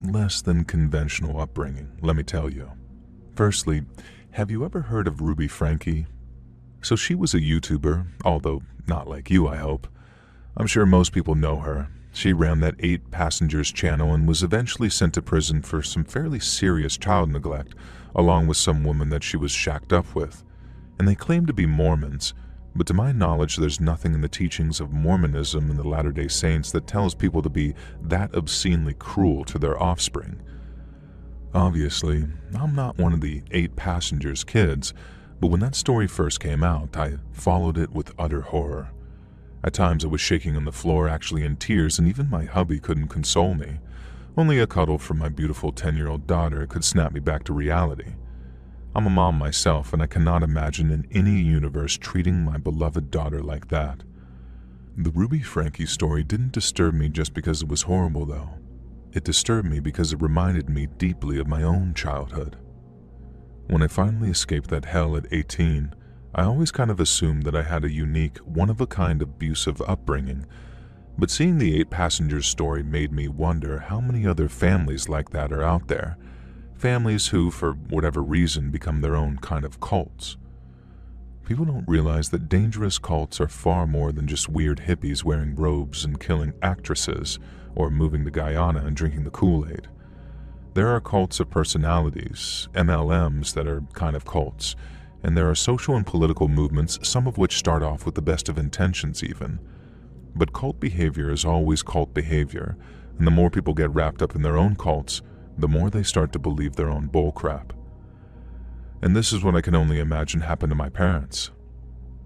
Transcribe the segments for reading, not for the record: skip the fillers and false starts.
less than conventional upbringing, let me tell you. Firstly, have you ever heard of Ruby Frankie? So she was a YouTuber, although not like you, I hope. I'm sure most people know her. She ran that 8 Passengers channel and was eventually sent to prison for some fairly serious child neglect, along with some woman that she was shacked up with. And they claim to be Mormons, but to my knowledge there's nothing in the teachings of Mormonism and the Latter-day Saints that tells people to be that obscenely cruel to their offspring. Obviously, I'm not one of the 8 Passengers kids, but when that story first came out, I followed it with utter horror. At times I was shaking on the floor, actually in tears, and even my hubby couldn't console me. Only a cuddle from my beautiful 10-year-old daughter could snap me back to reality. I'm a mom myself, and I cannot imagine in any universe treating my beloved daughter like that. The Ruby Frankie story didn't disturb me just because it was horrible, though. It disturbed me because it reminded me deeply of my own childhood. When I finally escaped that hell at 18, I always kind of assumed that I had a unique, one-of-a-kind abusive upbringing, but seeing the 8 Passengers story made me wonder how many other families like that are out there. Families who, for whatever reason, become their own kind of cults. People don't realize that dangerous cults are far more than just weird hippies wearing robes and killing actresses, or moving to Guyana and drinking the Kool-Aid. There are cults of personalities, MLMs, that are kind of cults, and there are social and political movements, some of which start off with the best of intentions even. But cult behavior is always cult behavior, and the more people get wrapped up in their own cults, the more they start to believe their own bullcrap. And this is what I can only imagine happened to my parents.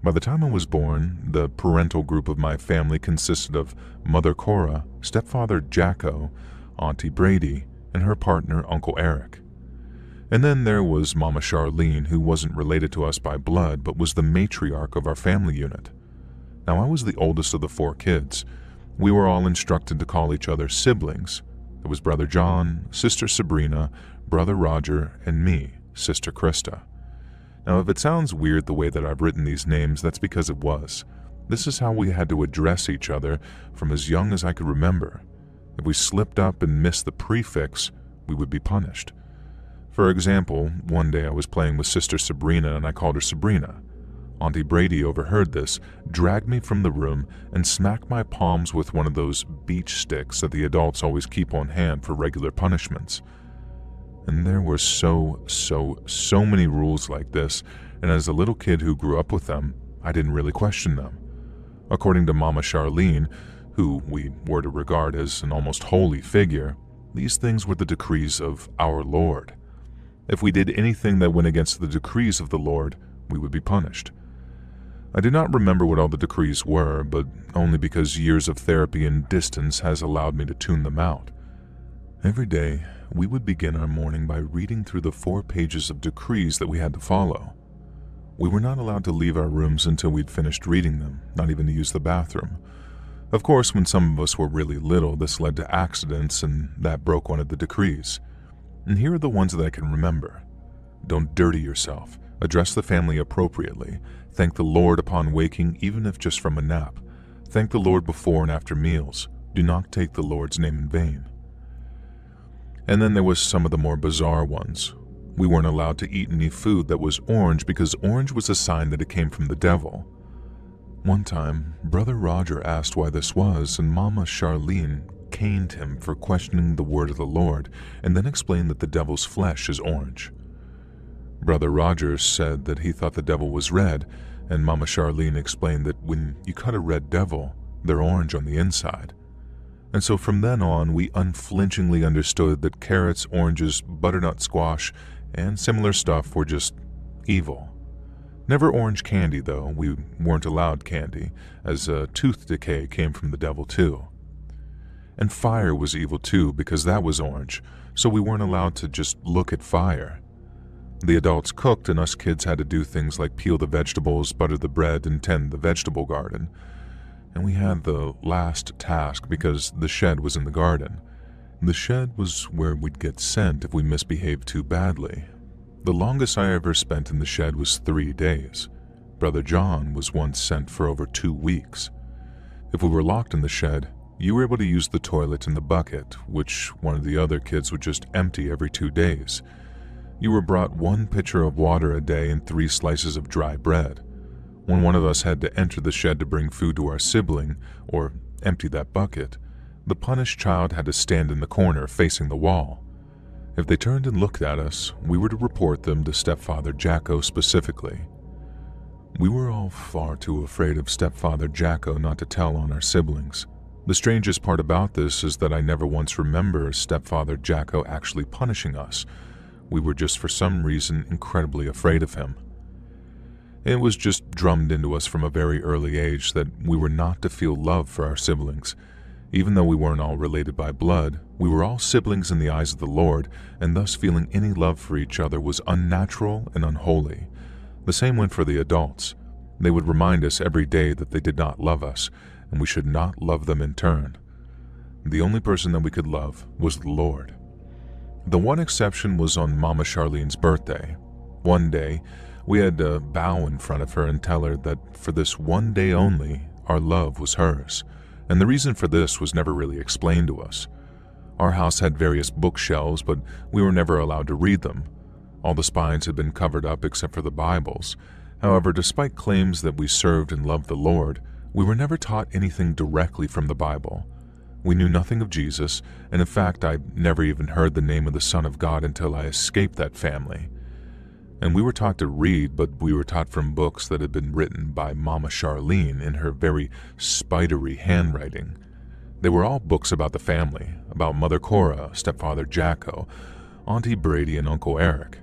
By the time I was born, the parental group of my family consisted of Mother Cora, stepfather Jacko, Auntie Brady, and her partner Uncle Eric. And then there was Mama Charlene, who wasn't related to us by blood, but was the matriarch of our family unit. Now, I was the oldest of the 4 kids. We were all instructed to call each other siblings. It was Brother John, Sister Sabrina, Brother Roger, and me, Sister Krista. Now, if it sounds weird the way that I've written these names, that's because it was. This is how we had to address each other from as young as I could remember. If we slipped up and missed the prefix, we would be punished. For example, one day I was playing with Sister Sabrina and I called her Sabrina. Auntie Brady overheard this, dragged me from the room, and smacked my palms with one of those beach sticks that the adults always keep on hand for regular punishments. And there were so many rules like this, and as a little kid who grew up with them, I didn't really question them. According to Mama Charlene, who we were to regard as an almost holy figure, these things were the decrees of our Lord. If we did anything that went against the decrees of the Lord, we would be punished. I do not remember what all the decrees were, but only because years of therapy and distance has allowed me to tune them out. Every day, we would begin our morning by reading through the 4 pages of decrees that we had to follow. We were not allowed to leave our rooms until we'd finished reading them, not even to use the bathroom. Of course, when some of us were really little, this led to accidents, and that broke one of the decrees. And here are the ones that I can remember. Don't dirty yourself. Address the family appropriately. Thank the Lord upon waking, even if just from a nap. Thank the Lord before and after meals. Do not take the Lord's name in vain. And then there was some of the more bizarre ones. We weren't allowed to eat any food that was orange because orange was a sign that it came from the devil. One time, Brother Roger asked why this was, and Mama Charlene caned him for questioning the word of the Lord, and then explained that the devil's flesh is orange. Brother Roger said that he thought the devil was red, and Mama Charlene explained that when you cut a red devil, they're orange on the inside. And so from then on, we unflinchingly understood that carrots, oranges, butternut squash, and similar stuff were just evil. Never orange candy, though. We weren't allowed candy, as tooth decay came from the devil too. And fire was evil too, because that was orange, so we weren't allowed to just look at fire. The adults cooked, and us kids had to do things like peel the vegetables, butter the bread, and tend the vegetable garden. And we had the last task because the shed was in the garden. The shed was where we'd get sent if we misbehaved too badly. The longest I ever spent in the shed was 3 days. Brother John was once sent for over 2 weeks. If we were locked in the shed, You were able to use the toilet in the bucket, which one of the other kids would just empty every 2 days. You were brought 1 pitcher of water a day and 3 slices of dry bread. When one of us had to enter the shed to bring food to our sibling, or empty that bucket, the punished child had to stand in the corner facing the wall. If they turned and looked at us, we were to report them to Stepfather Jacko specifically. We were all far too afraid of Stepfather Jacko not to tell on our siblings. The strangest part about this is that I never once remember Stepfather Jacko actually punishing us. We were just for some reason incredibly afraid of him. It was just drummed into us from a very early age that we were not to feel love for our siblings. Even though we weren't all related by blood, we were all siblings in the eyes of the Lord, and thus feeling any love for each other was unnatural and unholy. The same went for the adults. They would remind us every day that they did not love us, and we should not love them in turn. The only person that we could love was the Lord. The one exception was on Mama Charlene's birthday. One day, we had to bow in front of her and tell her that for this one day only, our love was hers. And the reason for this was never really explained to us. Our house had various bookshelves, but we were never allowed to read them. All the spines had been covered up except for the Bibles. However, despite claims that we served and loved the Lord, we were never taught anything directly from the Bible. We knew nothing of Jesus, and in fact, I never even heard the name of the Son of God until I escaped that family. And we were taught to read, but we were taught from books that had been written by Mama Charlene in her very spidery handwriting. They were all books about the family, about Mother Cora, Stepfather Jacko, Auntie Brady, and Uncle Eric.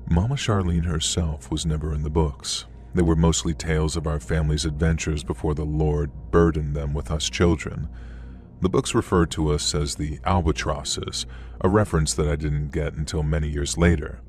Mama Charlene herself was never in the books. They were mostly tales of our family's adventures before the Lord burdened them with us children. The books referred to us as the albatrosses, a reference that I didn't get until many years later.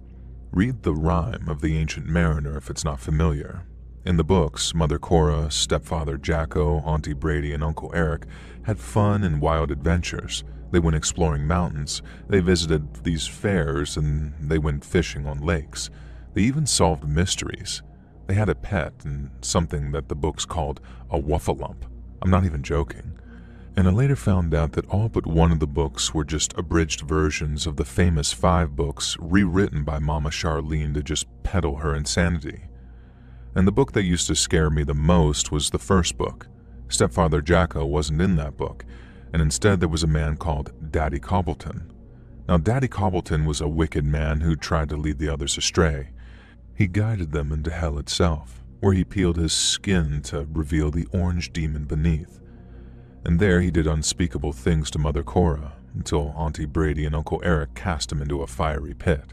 Read the Rime of the Ancient Mariner if it's not familiar. In the books, Mother Cora, Stepfather Jacko, Auntie Brady, and Uncle Eric had fun and wild adventures. They went exploring mountains, they visited these fairs, and they went fishing on lakes. They even solved mysteries. They had a pet and something that the books called a wuffalump. I'm not even joking. And I later found out that all but one of the books were just abridged versions of the famous 5 books rewritten by Mama Charlene to just peddle her insanity. And the book that used to scare me the most was the first book. Stepfather Jacko wasn't in that book, and instead there was a man called Daddy Cobbleton. Now Daddy Cobbleton was a wicked man who tried to lead the others astray. He guided them into hell itself, where he peeled his skin to reveal the orange demon beneath. And there he did unspeakable things to Mother Cora, until Auntie Brady and Uncle Eric cast him into a fiery pit.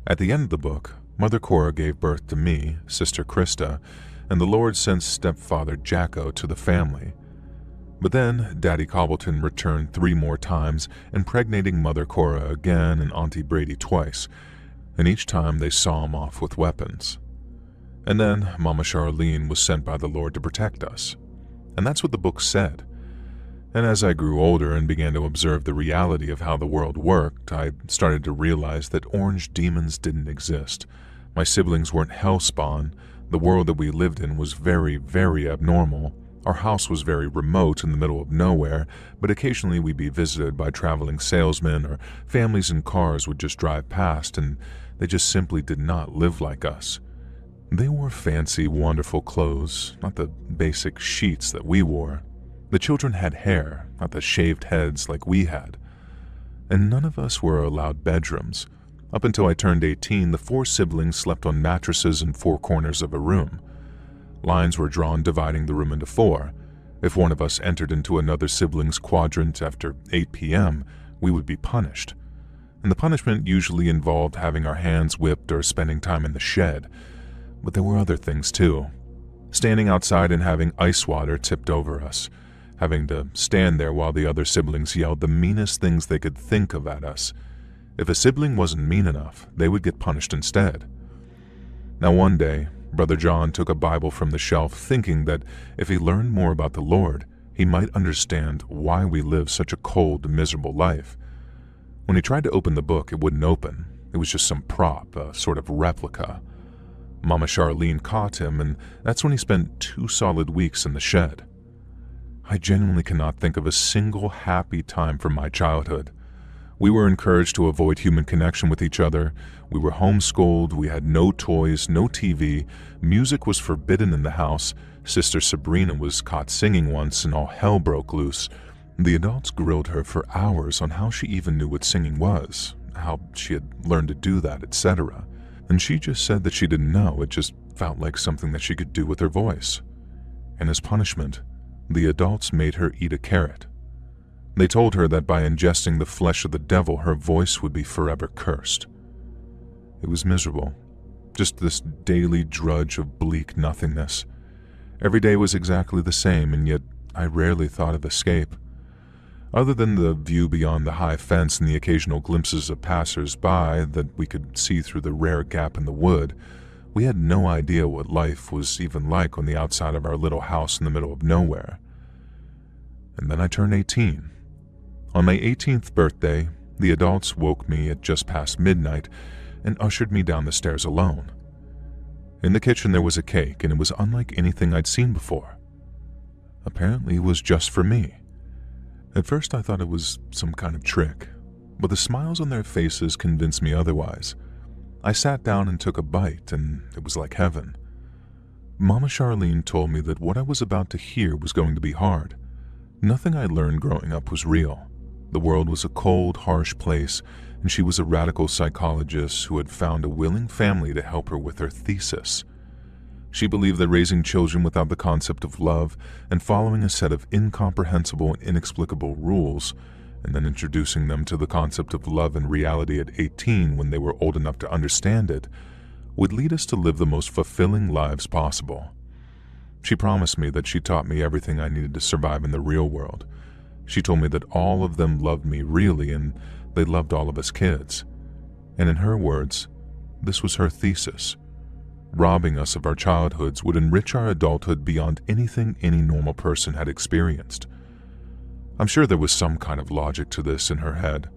At the end of the book, Mother Cora gave birth to me, Sister Krista, and the Lord sent Stepfather Jacko to the family. But then Daddy Cobbleton returned 3 more times, impregnating Mother Cora again and Auntie Brady twice, and each time they saw him off with weapons. And then Mama Charlene was sent by the Lord to protect us. And that's what the book said. And as I grew older and began to observe the reality of how the world worked, I started to realize that orange demons didn't exist. My siblings weren't hellspawn. The world that we lived in was very, very abnormal. Our house was very remote in the middle of nowhere, but occasionally we'd be visited by traveling salesmen, or families in cars would just drive past, and they just simply did not live like us. They wore fancy, wonderful clothes, not the basic sheets that we wore. The children had hair, not the shaved heads like we had. And none of us were allowed bedrooms. Up until I turned 18, the 4 siblings slept on mattresses in 4 corners of a room. Lines were drawn dividing the room into 4. If one of us entered into another sibling's quadrant after 8 p.m., we would be punished. And the punishment usually involved having our hands whipped or spending time in the shed. But there were other things too. Standing outside and having ice water tipped over us. Having to stand there while the other siblings yelled the meanest things they could think of at us. If a sibling wasn't mean enough, they would get punished instead. Now one day, Brother John took a Bible from the shelf thinking that if he learned more about the Lord, he might understand why we live such a cold, miserable life. When he tried to open the book, it wouldn't open. It was just some prop, a sort of replica. Mama Charlene caught him, and that's when he spent 2 solid weeks in the shed. I genuinely cannot think of a single happy time from my childhood. We were encouraged to avoid human connection with each other. We were homeschooled, we had no toys, no TV, music was forbidden in the house, Sister Sabrina was caught singing once and all hell broke loose. The adults grilled her for hours on how she even knew what singing was, how she had learned to do that, etc. And she just said that she didn't know, it just felt like something that she could do with her voice. And as punishment, the adults made her eat a carrot. They told her that by ingesting the flesh of the devil, her voice would be forever cursed. It was miserable, just this daily drudge of bleak nothingness. Every day was exactly the same, and yet I rarely thought of escape. Other than the view beyond the high fence and the occasional glimpses of passers-by that we could see through the rare gap in the wood, we had no idea what life was even like on the outside of our little house in the middle of nowhere. And then I turned 18. On my 18th birthday, the adults woke me at just past midnight and ushered me down the stairs alone. In the kitchen there was a cake, and it was unlike anything I'd seen before. Apparently it was just for me. At first I thought it was some kind of trick, but the smiles on their faces convinced me otherwise. I sat down and took a bite, and it was like heaven. Mama Charlene told me that what I was about to hear was going to be hard. Nothing I learned growing up was real. The world was a cold, harsh place, and she was a radical psychologist who had found a willing family to help her with her thesis. She believed that raising children without the concept of love and following a set of incomprehensible and inexplicable rules, and then introducing them to the concept of love and reality at 18 when they were old enough to understand it, would lead us to live the most fulfilling lives possible. She promised me that she taught me everything I needed to survive in the real world. She told me that all of them loved me really, and they loved all of us kids. And in her words, this was her thesis. Robbing us of our childhoods would enrich our adulthood beyond anything any normal person had experienced. I'm sure there was some kind of logic to this in her head.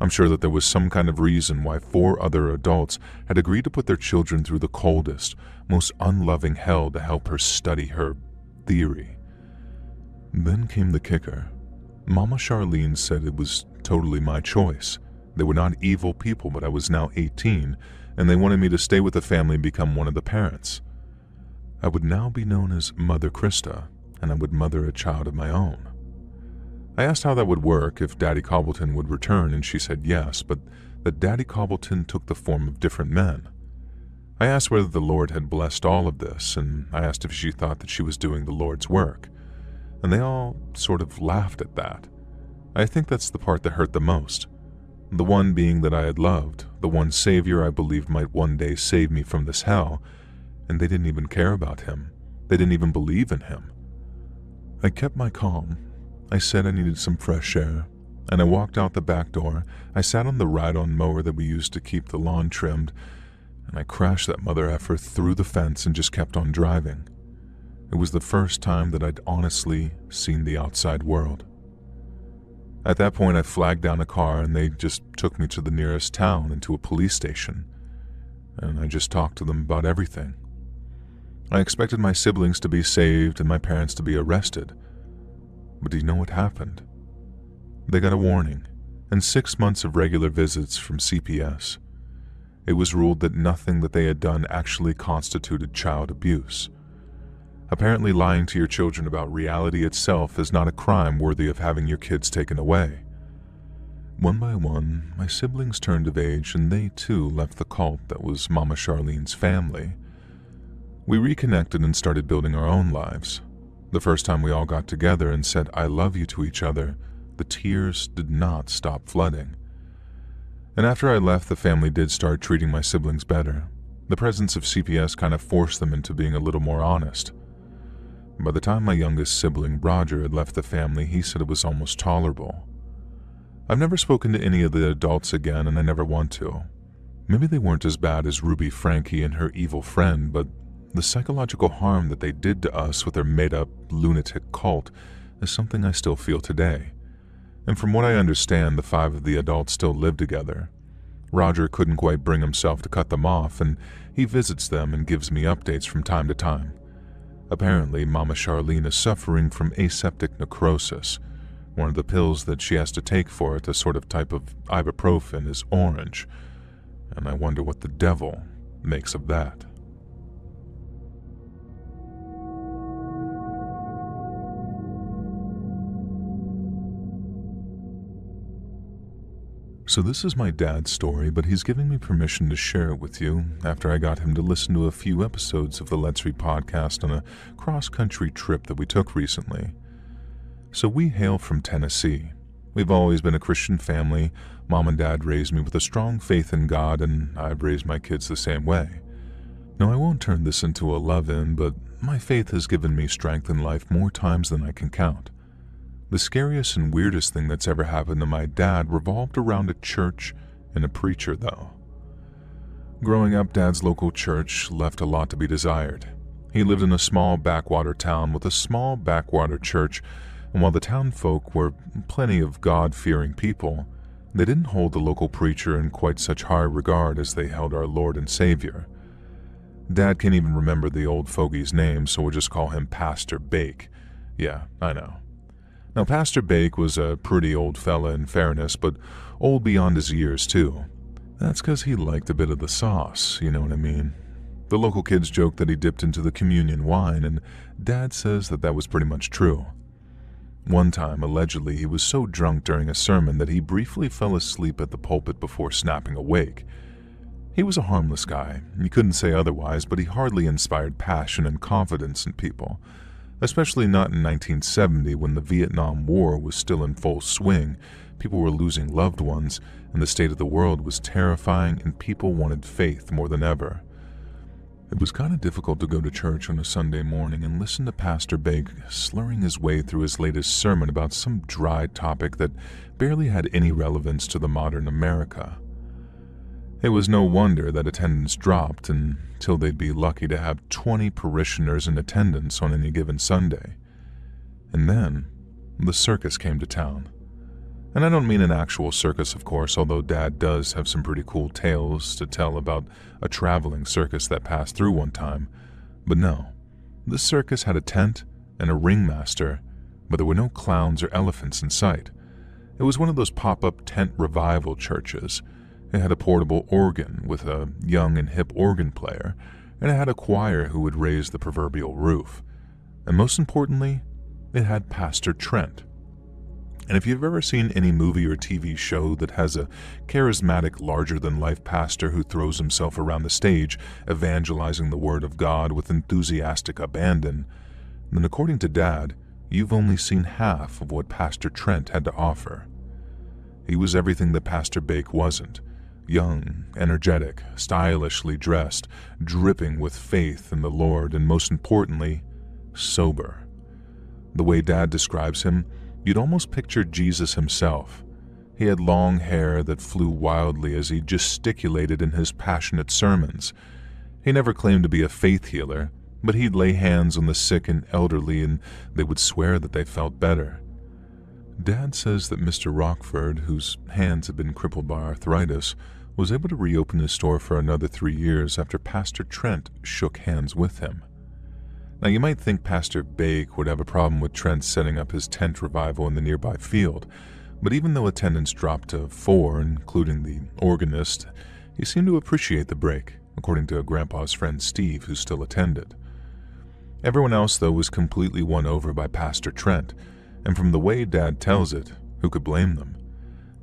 I'm sure that there was some kind of reason why 4 other adults had agreed to put their children through the coldest, most unloving hell to help her study her theory. Then came the kicker. Mama Charlene said it was totally my choice. They were not evil people, but I was now 18, and they wanted me to stay with the family and become one of the parents. I would now be known as Mother Krista, and I would mother a child of my own. I asked how that would work, if Daddy Cobbleton would return, and she said yes, but that Daddy Cobbleton took the form of different men. I asked whether the Lord had blessed all of this, and I asked if she thought that she was doing the Lord's work, and they all sort of laughed at that. I think that's the part that hurt the most. The one being that I had loved, the one Savior I believed might one day save me from this hell, and they didn't even care about him. They didn't even believe in him. I kept my calm. I said I needed some fresh air, and I walked out the back door. I sat on the ride-on mower that we used to keep the lawn trimmed, and I crashed that mother effer through the fence and just kept on driving. It was the first time that I'd honestly seen the outside world. At that point, I flagged down a car, and they just took me to the nearest town and to a police station, and I just talked to them about everything. I expected my siblings to be saved and my parents to be arrested. But do you know what happened? They got a warning and 6 months of regular visits from CPS. It was ruled that nothing that they had done actually constituted child abuse. Apparently, lying to your children about reality itself is not a crime worthy of having your kids taken away. One by one, my siblings turned of age, and they too left the cult that was Mama Charlene's family. We reconnected and started building our own lives. The first time we all got together and said "I love you" to each other, the tears did not stop flooding. And after I left, the family did start treating my siblings better. The presence of CPS kind of forced them into being a little more honest. By the time my youngest sibling, Roger, had left the family, he said it was almost tolerable. I've never spoken to any of the adults again, and I never want to. Maybe they weren't as bad as Ruby Frankie and her evil friend, but the psychological harm that they did to us with their made-up, lunatic cult is something I still feel today. And from what I understand, the 5 of the adults still live together. Roger couldn't quite bring himself to cut them off, and he visits them and gives me updates from time to time. Apparently, Mama Charlene is suffering from aseptic necrosis. One of the pills that she has to take for it, a sort of type of ibuprofen, is orange. And I wonder what the devil makes of that. So this is my dad's story, but he's giving me permission to share it with you after I got him to listen to a few episodes of the Let's Read podcast on a cross-country trip that we took recently. So we hail from Tennessee. We've always been a Christian family. Mom and Dad raised me with a strong faith in God, and I've raised my kids the same way. Now, I won't turn this into a love-in, but my faith has given me strength in life more times than I can count. The scariest and weirdest thing that's ever happened to my dad revolved around a church and a preacher, though. Growing up, Dad's local church left a lot to be desired. He lived in a small backwater town with a small backwater church, and while the town folk were plenty of God-fearing people, they didn't hold the local preacher in quite such high regard as they held our Lord and Savior. Dad can't even remember the old fogey's name, so we'll just call him Pastor Bake. Yeah, I know. Now, Pastor Bake was a pretty old fella in fairness, but old beyond his years, too. That's because he liked a bit of the sauce, you know what I mean? The local kids joke that he dipped into the communion wine, and Dad says that was pretty much true. One time, allegedly, he was so drunk during a sermon that he briefly fell asleep at the pulpit before snapping awake. He was a harmless guy, you couldn't say otherwise, but he hardly inspired passion and confidence in people. Especially not in 1970 when the Vietnam War was still in full swing, people were losing loved ones, and the state of the world was terrifying and people wanted faith more than ever. It was kind of difficult to go to church on a Sunday morning and listen to Pastor Bake slurring his way through his latest sermon about some dry topic that barely had any relevance to the modern America. It was no wonder that attendance dropped until they'd be lucky to have 20 parishioners in attendance on any given Sunday. And then, the circus came to town. And I don't mean an actual circus, of course, although Dad does have some pretty cool tales to tell about a traveling circus that passed through one time. But no, this circus had a tent and a ringmaster, but there were no clowns or elephants in sight. It was one of those pop-up tent revival churches. It had a portable organ with a young and hip organ player, and it had a choir who would raise the proverbial roof. And most importantly, it had Pastor Trent. And if you've ever seen any movie or TV show that has a charismatic, larger-than-life pastor who throws himself around the stage, evangelizing the Word of God with enthusiastic abandon, then according to Dad, you've only seen half of what Pastor Trent had to offer. He was everything that Pastor Bake wasn't. Young, energetic, stylishly dressed, dripping with faith in the Lord, and most importantly, sober. The way Dad describes him, you'd almost picture Jesus himself. He had long hair that flew wildly as he gesticulated in his passionate sermons. He never claimed to be a faith healer, but he'd lay hands on the sick and elderly and they would swear that they felt better. Dad says that Mr. Rockford, whose hands had been crippled by arthritis, was able to reopen his store for another 3 years after Pastor Trent shook hands with him. Now, you might think Pastor Bake would have a problem with Trent setting up his tent revival in the nearby field, but even though attendance dropped to 4, including the organist, he seemed to appreciate the break, according to Grandpa's friend Steve, who still attended. Everyone else, though, was completely won over by Pastor Trent, and from the way Dad tells it, who could blame them?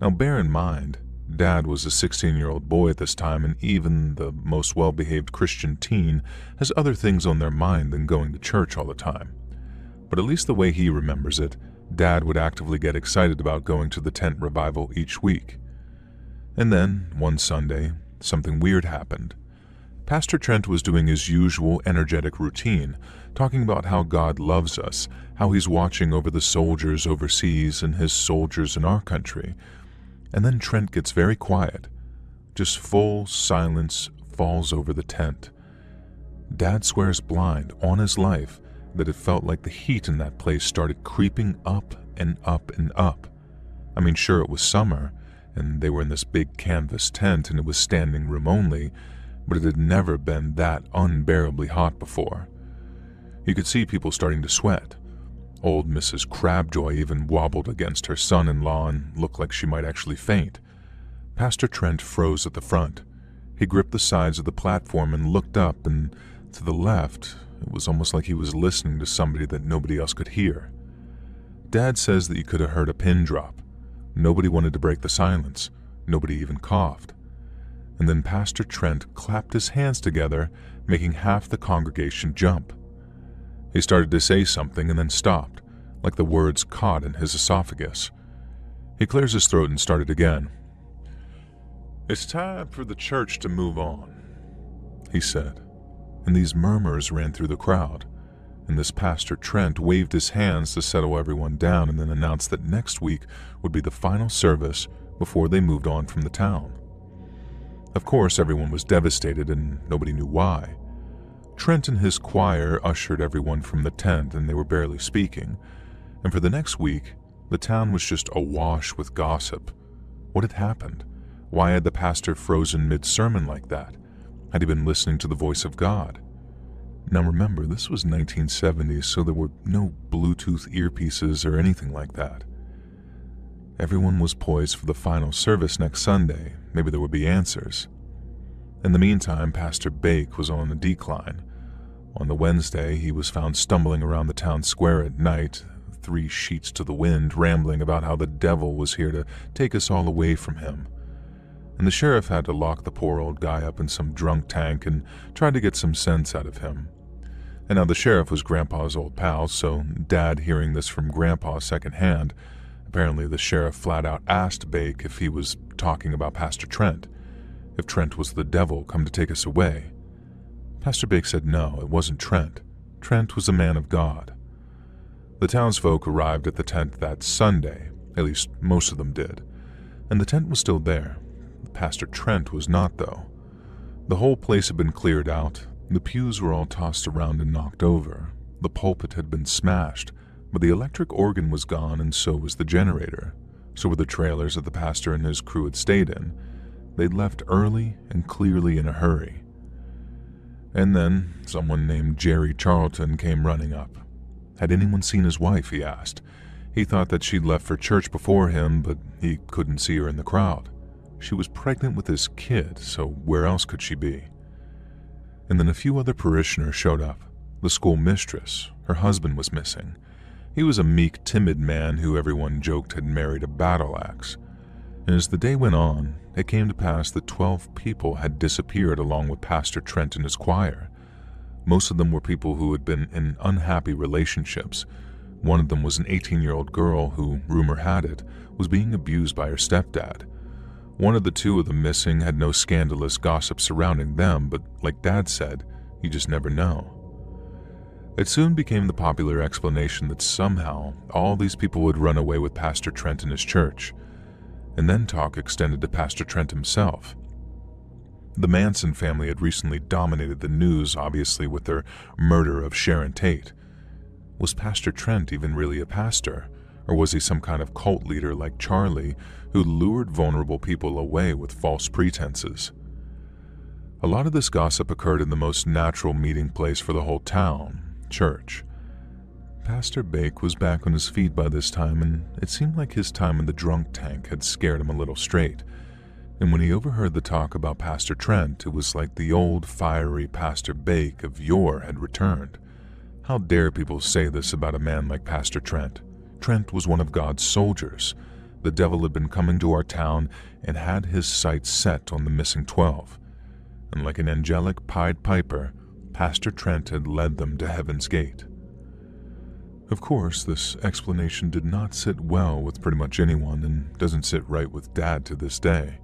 Now, bear in mind, Dad was a 16-year-old boy at this time, and even the most well-behaved Christian teen has other things on their mind than going to church all the time. But at least the way he remembers it, Dad would actively get excited about going to the tent revival each week. And then, one Sunday, something weird happened. Pastor Trent was doing his usual energetic routine, talking about how God loves us, how he's watching over the soldiers overseas and his soldiers in our country. And then Trent gets very quiet. Just full silence falls over the tent. Dad swears blind on his life that it felt like the heat in that place started creeping up and up and up. I mean, sure, it was summer, and they were in this big canvas tent and it was standing room only, but it had never been that unbearably hot before. You could see people starting to sweat. Old Mrs. Crabjoy even wobbled against her son-in-law and looked like she might actually faint. Pastor Trent froze at the front. He gripped the sides of the platform and looked up, and to the left, it was almost like he was listening to somebody that nobody else could hear. Dad says that you could have heard a pin drop. Nobody wanted to break the silence. Nobody even coughed. And then Pastor Trent clapped his hands together, making half the congregation jump. He started to say something and then stopped, like the words caught in his esophagus. He clears his throat and started again. "It's time for the church to move on," he said, and these murmurs ran through the crowd, and this Pastor Trent waved his hands to settle everyone down and then announced that next week would be the final service before they moved on from the town. Of course, everyone was devastated and nobody knew why. Trent and his choir ushered everyone from the tent and they were barely speaking, and for the next week, the town was just awash with gossip. What had happened? Why had the pastor frozen mid-sermon like that? Had he been listening to the voice of God? Now remember, this was 1970, so there were no Bluetooth earpieces or anything like that. Everyone was poised for the final service next Sunday. Maybe there would be answers. In the meantime, Pastor Bake was on the decline. On the Wednesday, he was found stumbling around the town square at night, 3 sheets to the wind, rambling about how the devil was here to take us all away from him. And the sheriff had to lock the poor old guy up in some drunk tank and try to get some sense out of him. And now the sheriff was Grandpa's old pal, so Dad, hearing this from Grandpa secondhand, apparently the sheriff flat out asked Bake if he was talking about Pastor Trent, if Trent was the devil come to take us away. Pastor Bake said no, it wasn't Trent. Trent was a man of God. The townsfolk arrived at the tent that Sunday, at least most of them did, and the tent was still there. Pastor Trent was not, though. The whole place had been cleared out. The pews were all tossed around and knocked over. The pulpit had been smashed, but the electric organ was gone and so was the generator. So were the trailers that the pastor and his crew had stayed in. They'd left early and clearly in a hurry. And then someone named Jerry Charlton came running up. Had anyone seen his wife, he asked. He thought that she'd left for church before him, but he couldn't see her in the crowd. She was pregnant with his kid, so where else could she be? And then a few other parishioners showed up. The school mistress, her husband was missing. He was a meek, timid man who everyone joked had married a battle axe. And as the day went on, it came to pass that 12 people had disappeared along with Pastor Trent and his choir. Most of them were people who had been in unhappy relationships. One of them was an 18-year-old girl who, rumor had it, was being abused by her stepdad. One of the 2 of the missing had no scandalous gossip surrounding them, but like Dad said, you just never know. It soon became the popular explanation that somehow all these people would run away with Pastor Trent and his church. And then talk extended to Pastor Trent himself. The Manson family had recently dominated the news, obviously, with their murder of Sharon Tate. Was Pastor Trent even really a pastor? Or was he some kind of cult leader like Charlie who lured vulnerable people away with false pretenses? A lot of this gossip occurred in the most natural meeting place for the whole town, church. Pastor Bake was back on his feet by this time, and it seemed like his time in the drunk tank had scared him a little straight. And when he overheard the talk about Pastor Trent, it was like the old fiery Pastor Bake of yore had returned. How dare people say this about a man like Pastor Trent? Trent was one of God's soldiers. The devil had been coming to our town and had his sights set on the missing 12. And like an angelic Pied Piper, Pastor Trent had led them to Heaven's Gate. Of course, this explanation did not sit well with pretty much anyone and doesn't sit right with Dad to this day.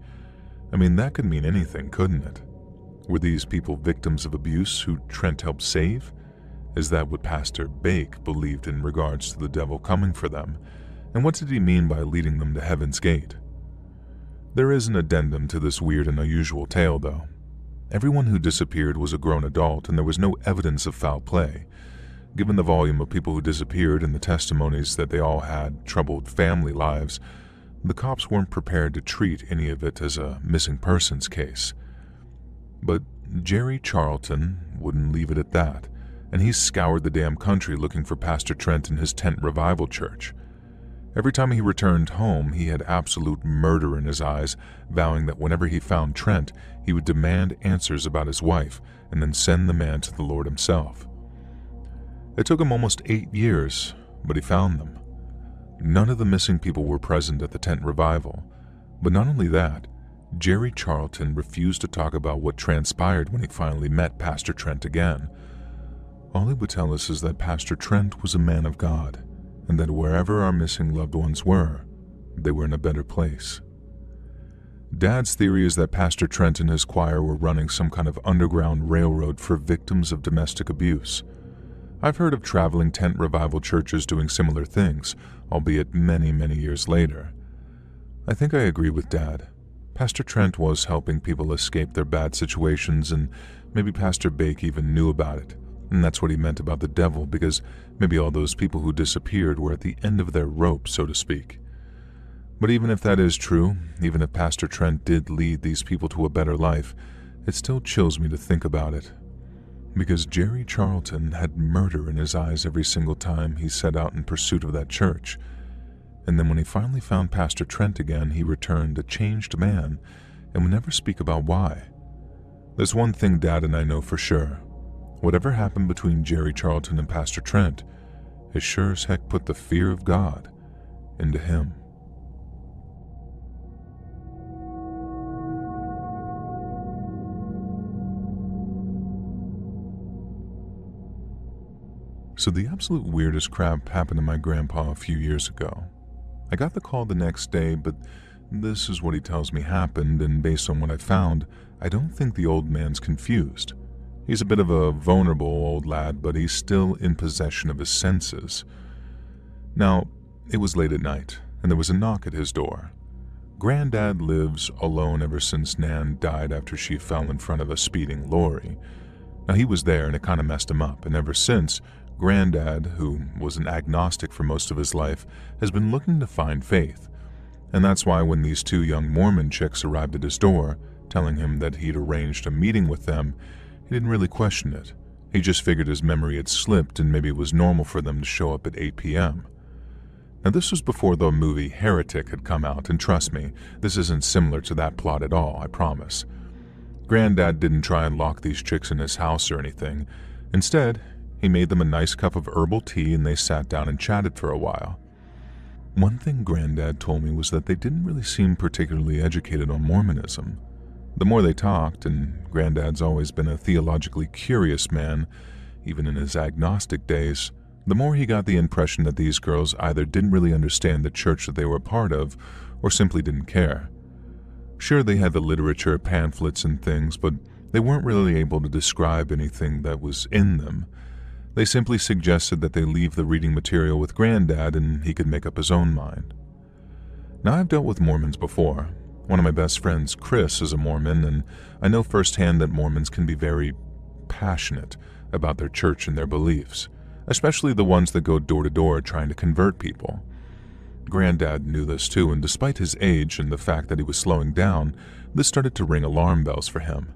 I mean, that could mean anything, couldn't it? Were these people victims of abuse who Trent helped save? Is that what Pastor Bake believed in regards to the devil coming for them? And what did he mean by leading them to Heaven's Gate? There is an addendum to this weird and unusual tale, though. Everyone who disappeared was a grown adult, and there was no evidence of foul play. Given the volume of people who disappeared and the testimonies that they all had troubled family lives, the cops weren't prepared to treat any of it as a missing persons case. But Jerry Charlton wouldn't leave it at that, and he scoured the damn country looking for Pastor Trent and his tent revival church. Every time he returned home, he had absolute murder in his eyes, vowing that whenever he found Trent, he would demand answers about his wife and then send the man to the Lord himself. It took him almost 8 years, but he found them. None of the missing people were present at the tent revival, but not only that, Jerry Charlton refused to talk about what transpired when he finally met Pastor Trent again. All he would tell us is that Pastor Trent was a man of God, and that wherever our missing loved ones were, they were in a better place. Dad's theory is that Pastor Trent and his choir were running some kind of underground railroad for victims of domestic abuse. I've heard of traveling tent revival churches doing similar things, albeit many, many years later. I think I agree with Dad. Pastor Trent was helping people escape their bad situations, and maybe Pastor Bake even knew about it. And that's what he meant about the devil, because maybe all those people who disappeared were at the end of their rope, so to speak. But even if that is true, even if Pastor Trent did lead these people to a better life, it still chills me to think about it. Because Jerry Charlton had murder in his eyes every single time he set out in pursuit of that church. And then when he finally found Pastor Trent again, he returned a changed man and would never speak about why. There's one thing Dad and I know for sure. Whatever happened between Jerry Charlton and Pastor Trent, it sure as heck put the fear of God into him. So the absolute weirdest crap happened to my grandpa a few years ago. I got the call the next day, but this is what he tells me happened, and based on what I found, I don't think the old man's confused. He's a bit of a vulnerable old lad, but he's still in possession of his senses. Now, it was late at night, and there was a knock at his door. Granddad lives alone ever since Nan died after she fell in front of a speeding lorry. Now, he was there, and it kind of messed him up, and ever since, Granddad, who was an agnostic for most of his life, has been looking to find faith. And that's why when these 2 young Mormon chicks arrived at his door, telling him that he'd arranged a meeting with them, he didn't really question it. He just figured his memory had slipped and maybe it was normal for them to show up at 8 p.m. Now, this was before the movie Heretic had come out, and trust me, this isn't similar to that plot at all, I promise. Granddad didn't try and lock these chicks in his house or anything. Instead, he made them a nice cup of herbal tea and they sat down and chatted for a while. One thing Granddad told me was that they didn't really seem particularly educated on Mormonism. The more they talked, and Granddad's always been a theologically curious man, even in his agnostic days, the more he got the impression that these girls either didn't really understand the church that they were a part of, or simply didn't care. Sure, they had the literature, pamphlets, and things, but they weren't really able to describe anything that was in them. They simply suggested that they leave the reading material with Granddad and he could make up his own mind. Now, I've dealt with Mormons before. One of my best friends, Chris, is a Mormon, and I know firsthand that Mormons can be very passionate about their church and their beliefs, especially the ones that go door to door trying to convert people. Granddad knew this too, and despite his age and the fact that he was slowing down, this started to ring alarm bells for him.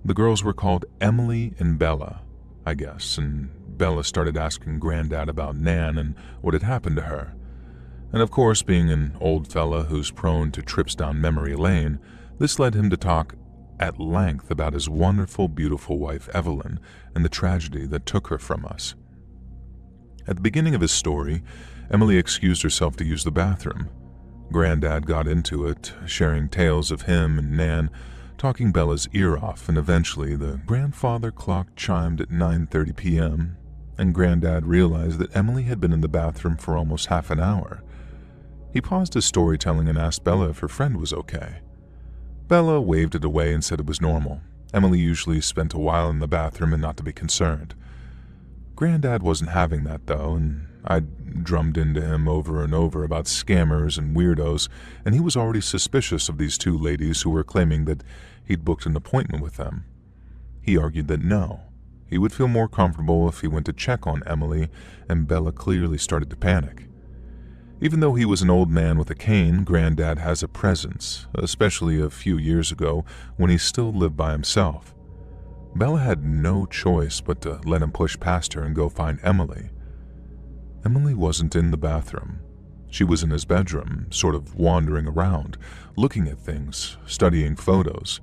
The girls were called Emily and Bella, I guess, and Bella started asking Granddad about Nan and what had happened to her. And of course, being an old fella who's prone to trips down memory lane, this led him to talk at length about his wonderful, beautiful wife Evelyn and the tragedy that took her from us. At the beginning of his story, Emily excused herself to use the bathroom. Granddad got into it, sharing tales of him and Nan, talking Bella's ear off, and eventually the grandfather clock chimed at 9:30 p.m., and Granddad realized that Emily had been in the bathroom for almost half an hour. He paused his storytelling and asked Bella if her friend was okay. Bella waved it away and said it was normal. Emily usually spent a while in the bathroom and not to be concerned. Granddad wasn't having that, though, and I drummed into him over and over about scammers and weirdos, and he was already suspicious of these 2 ladies who were claiming that he'd booked an appointment with them. He argued that no, he would feel more comfortable if he went to check on Emily, and Bella clearly started to panic. Even though he was an old man with a cane, Granddad has a presence, especially a few years ago when he still lived by himself. Bella had no choice but to let him push past her and go find Emily. Emily wasn't in the bathroom. She was in his bedroom, sort of wandering around, looking at things, studying photos.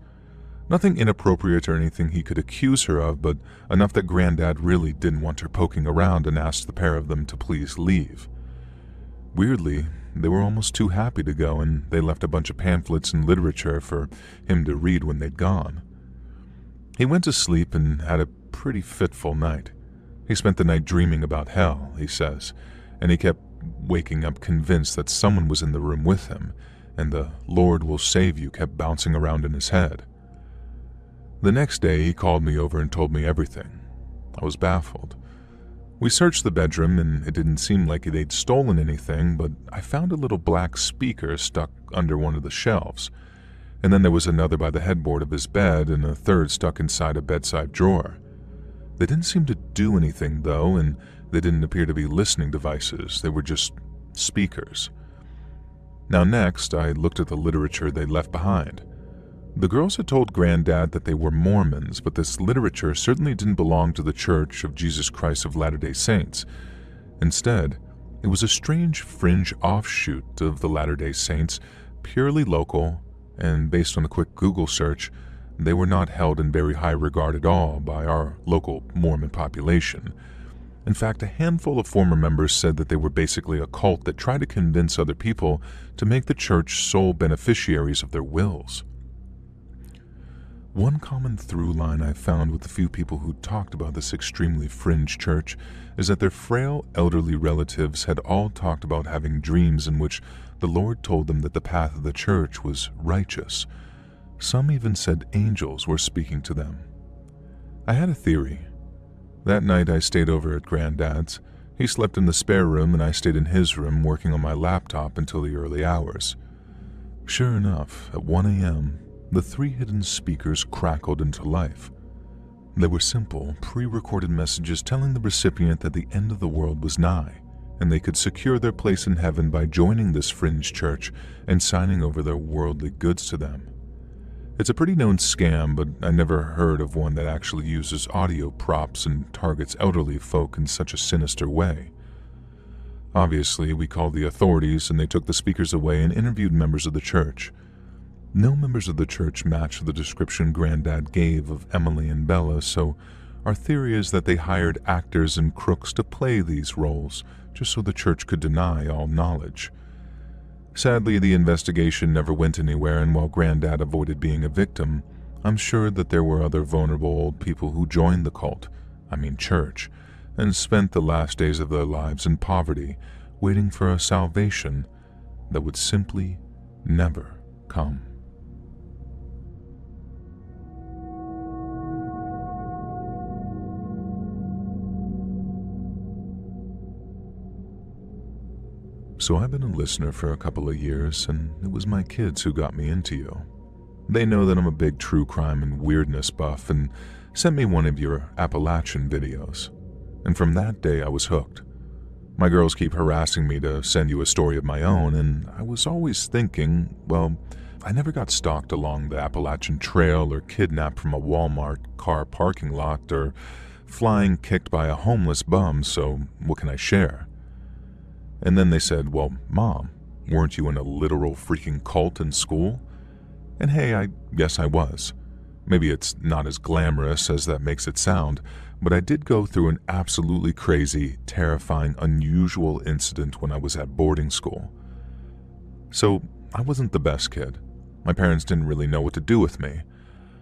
Nothing inappropriate or anything he could accuse her of, but enough that Granddad really didn't want her poking around and asked the pair of them to please leave. Weirdly, they were almost too happy to go, and they left a bunch of pamphlets and literature for him to read when they'd gone. He went to sleep and had a pretty fitful night. He spent the night dreaming about hell, he says, and he kept waking up convinced that someone was in the room with him, and the "Lord will save you" kept bouncing around in his head. The next day, he called me over and told me everything. I was baffled. We searched the bedroom, and it didn't seem like they'd stolen anything, but I found a little black speaker stuck under one of the shelves, and then there was another by the headboard of his bed, and a third stuck inside a bedside drawer. They didn't seem to do anything, though, and they didn't appear to be listening devices. They were just speakers. Now next, I looked at the literature they'd left behind. The girls had told Granddad that they were Mormons, but this literature certainly didn't belong to the Church of Jesus Christ of Latter-day Saints. Instead, it was a strange fringe offshoot of the Latter-day Saints, purely local, and based on a quick Google search, they were not held in very high regard at all by our local Mormon population. In fact, a handful of former members said that they were basically a cult that tried to convince other people to make the church sole beneficiaries of their wills. One common through line I found with the few people who talked about this extremely fringe church is that their frail elderly relatives had all talked about having dreams in which the Lord told them that the path of the church was righteous. Some even said angels were speaking to them. I had a theory. That night I stayed over at Granddad's. He slept in the spare room and I stayed in his room working on my laptop until the early hours. Sure enough, at 1 a.m., the 3 hidden speakers crackled into life. They were simple, pre-recorded messages telling the recipient that the end of the world was nigh, and they could secure their place in heaven by joining this fringe church and signing over their worldly goods to them. It's a pretty known scam, but I never heard of one that actually uses audio props and targets elderly folk in such a sinister way. Obviously, we called the authorities and they took the speakers away and interviewed members of the church. No members of the church matched the description Granddad gave of Emily and Bella, so our theory is that they hired actors and crooks to play these roles, just so the church could deny all knowledge. Sadly, the investigation never went anywhere, and while Granddad avoided being a victim, I'm sure that there were other vulnerable old people who joined the cult, church, and spent the last days of their lives in poverty, waiting for a salvation that would simply never come. So I've been a listener for a couple of years, and it was my kids who got me into you. They know that I'm a big true crime and weirdness buff and sent me one of your Appalachian videos. And from that day I was hooked. My girls keep harassing me to send you a story of my own, and I was always thinking, well, I never got stalked along the Appalachian Trail or kidnapped from a Walmart car parking lot or flying kicked by a homeless bum, so what can I share? And then they said, well, Mom, weren't you in a literal freaking cult in school? And hey, I guess I was. Maybe it's not as glamorous as that makes it sound, but I did go through an absolutely crazy, terrifying, unusual incident when I was at boarding school. So I wasn't the best kid. My parents didn't really know what to do with me.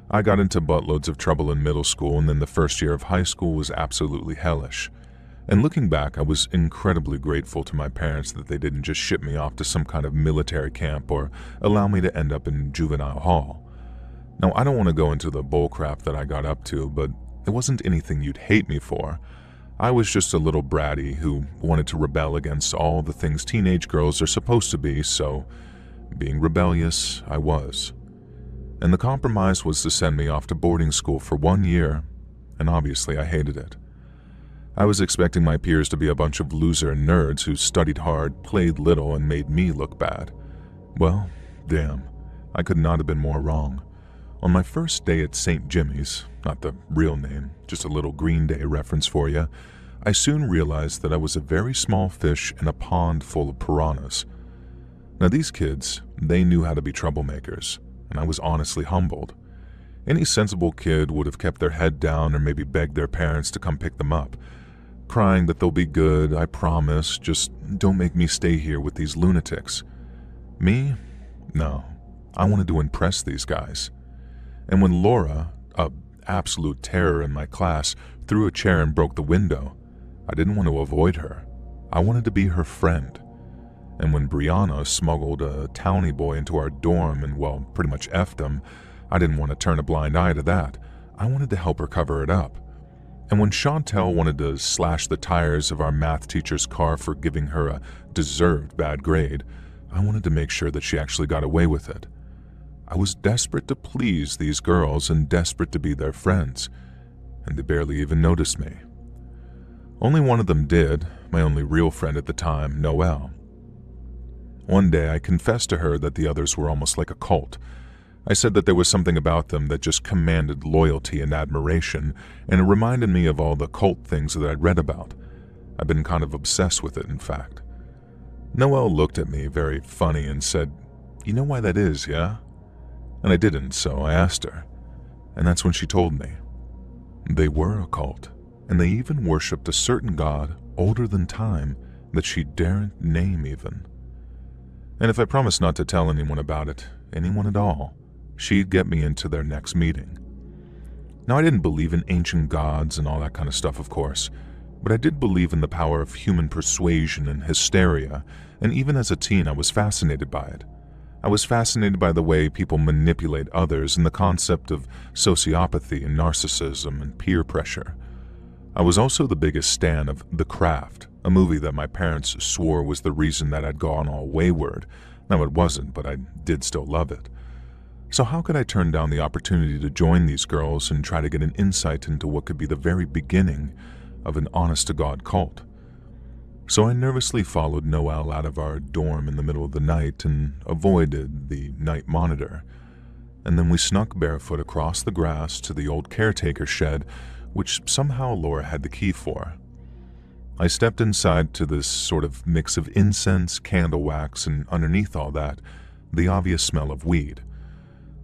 I got into buttloads of trouble in middle school, and then the first year of high school was absolutely hellish. And looking back, I was incredibly grateful to my parents that they didn't just ship me off to some kind of military camp or allow me to end up in juvenile hall. Now, I don't want to go into the bullcrap that I got up to, but it wasn't anything you'd hate me for. I was just a little bratty who wanted to rebel against all the things teenage girls are supposed to be, so being rebellious, I was. And the compromise was to send me off to boarding school for 1 year, and obviously I hated it. I was expecting my peers to be a bunch of loser nerds who studied hard, played little, and made me look bad. Well, damn, I could not have been more wrong. On my first day at St. Jimmy's, not the real name, just a little Green Day reference for you, I soon realized that I was a very small fish in a pond full of piranhas. Now these kids, they knew how to be troublemakers, and I was honestly humbled. Any sensible kid would have kept their head down or maybe begged their parents to come pick them up, crying that they'll be good, I promise, just don't make me stay here with these lunatics. Me? No. I wanted to impress these guys. And when Laura, a absolute terror in my class, threw a chair and broke the window, I didn't want to avoid her. I wanted to be her friend. And when Brianna smuggled a townie boy into our dorm and, well, pretty much effed him, I didn't want to turn a blind eye to that. I wanted to help her cover it up. And when Chantel wanted to slash the tires of our math teacher's car for giving her a deserved bad grade, I wanted to make sure that she actually got away with it. I was desperate to please these girls and desperate to be their friends, and they barely even noticed me. Only one of them did, my only real friend at the time, Noelle. One day I confessed to her that the others were almost like a cult. I said that there was something about them that just commanded loyalty and admiration, and it reminded me of all the cult things that I'd read about. I've been kind of obsessed with it, in fact. Noelle looked at me very funny and said, "You know why that is, yeah?" And I didn't, so I asked her. And that's when she told me. They were a cult, and they even worshipped a certain god older than time that she daren't name even. And if I promised not to tell anyone about it, anyone at all, she'd get me into their next meeting. Now, I didn't believe in ancient gods and all that kind of stuff, of course, but I did believe in the power of human persuasion and hysteria, and even as a teen I was fascinated by it. I was fascinated by the way people manipulate others and the concept of sociopathy and narcissism and peer pressure. I was also the biggest stan of The Craft, a movie that my parents swore was the reason that I'd gone all wayward. Now, it wasn't, but I did still love it. So how could I turn down the opportunity to join these girls and try to get an insight into what could be the very beginning of an honest-to-God cult? So I nervously followed Noelle out of our dorm in the middle of the night and avoided the night monitor. And then we snuck barefoot across the grass to the old caretaker shed, which somehow Laura had the key for. I stepped inside to this sort of mix of incense, candle wax, and underneath all that, the obvious smell of weed.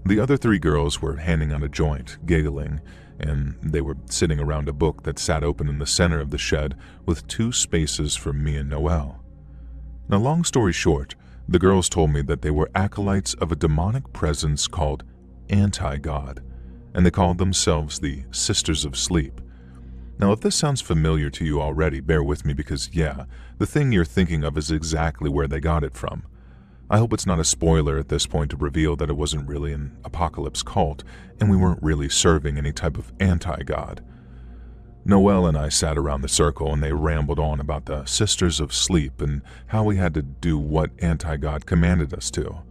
The other three girls were handing out a joint, giggling, and they were sitting around a book that sat open in the center of the shed with 2 spaces for me and Noelle. Now, long story short, the girls told me that they were acolytes of a demonic presence called Anti-God, and they called themselves the Sisters of Sleep. Now, if this sounds familiar to you already, bear with me because, yeah, the thing you're thinking of is exactly where they got it from. I hope it's not a spoiler at this point to reveal that it wasn't really an apocalypse cult, and we weren't really serving any type of anti-god. Noelle and I sat around the circle and they rambled on about the Sisters of Sleep and how we had to do what anti-god commanded us to.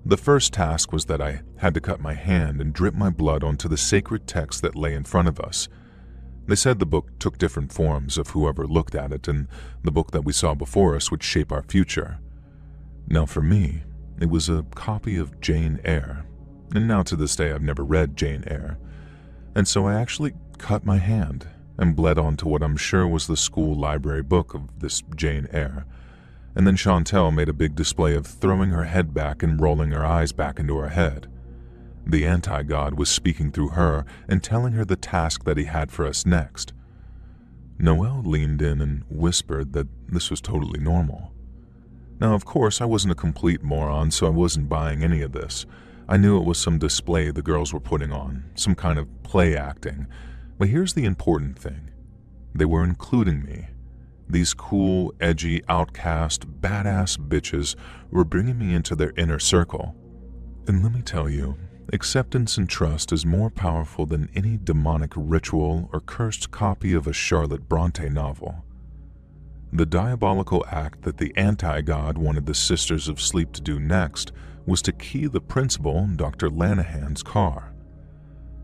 The first task was that I had to cut my hand and drip my blood onto the sacred text that lay in front of us. They said the book took different forms of whoever looked at it, and the book that we saw before us would shape our future. Now for me, it was a copy of Jane Eyre, and now to this day I've never read Jane Eyre, and so I actually cut my hand and bled onto what I'm sure was the school library book of this Jane Eyre, and then Chantel made a big display of throwing her head back and rolling her eyes back into her head. The anti-god was speaking through her and telling her the task that he had for us next. Noelle leaned in and whispered that this was totally normal. Now, of course, I wasn't a complete moron, so I wasn't buying any of this. I knew it was some display the girls were putting on, some kind of play acting. But here's the important thing. They were including me. These cool, edgy, outcast, badass bitches were bringing me into their inner circle. And let me tell you, acceptance and trust is more powerful than any demonic ritual or cursed copy of a Charlotte Bronte novel. The diabolical act that the anti-god wanted the Sisters of Sleep to do next was to key the principal, Dr. Lanahan's car.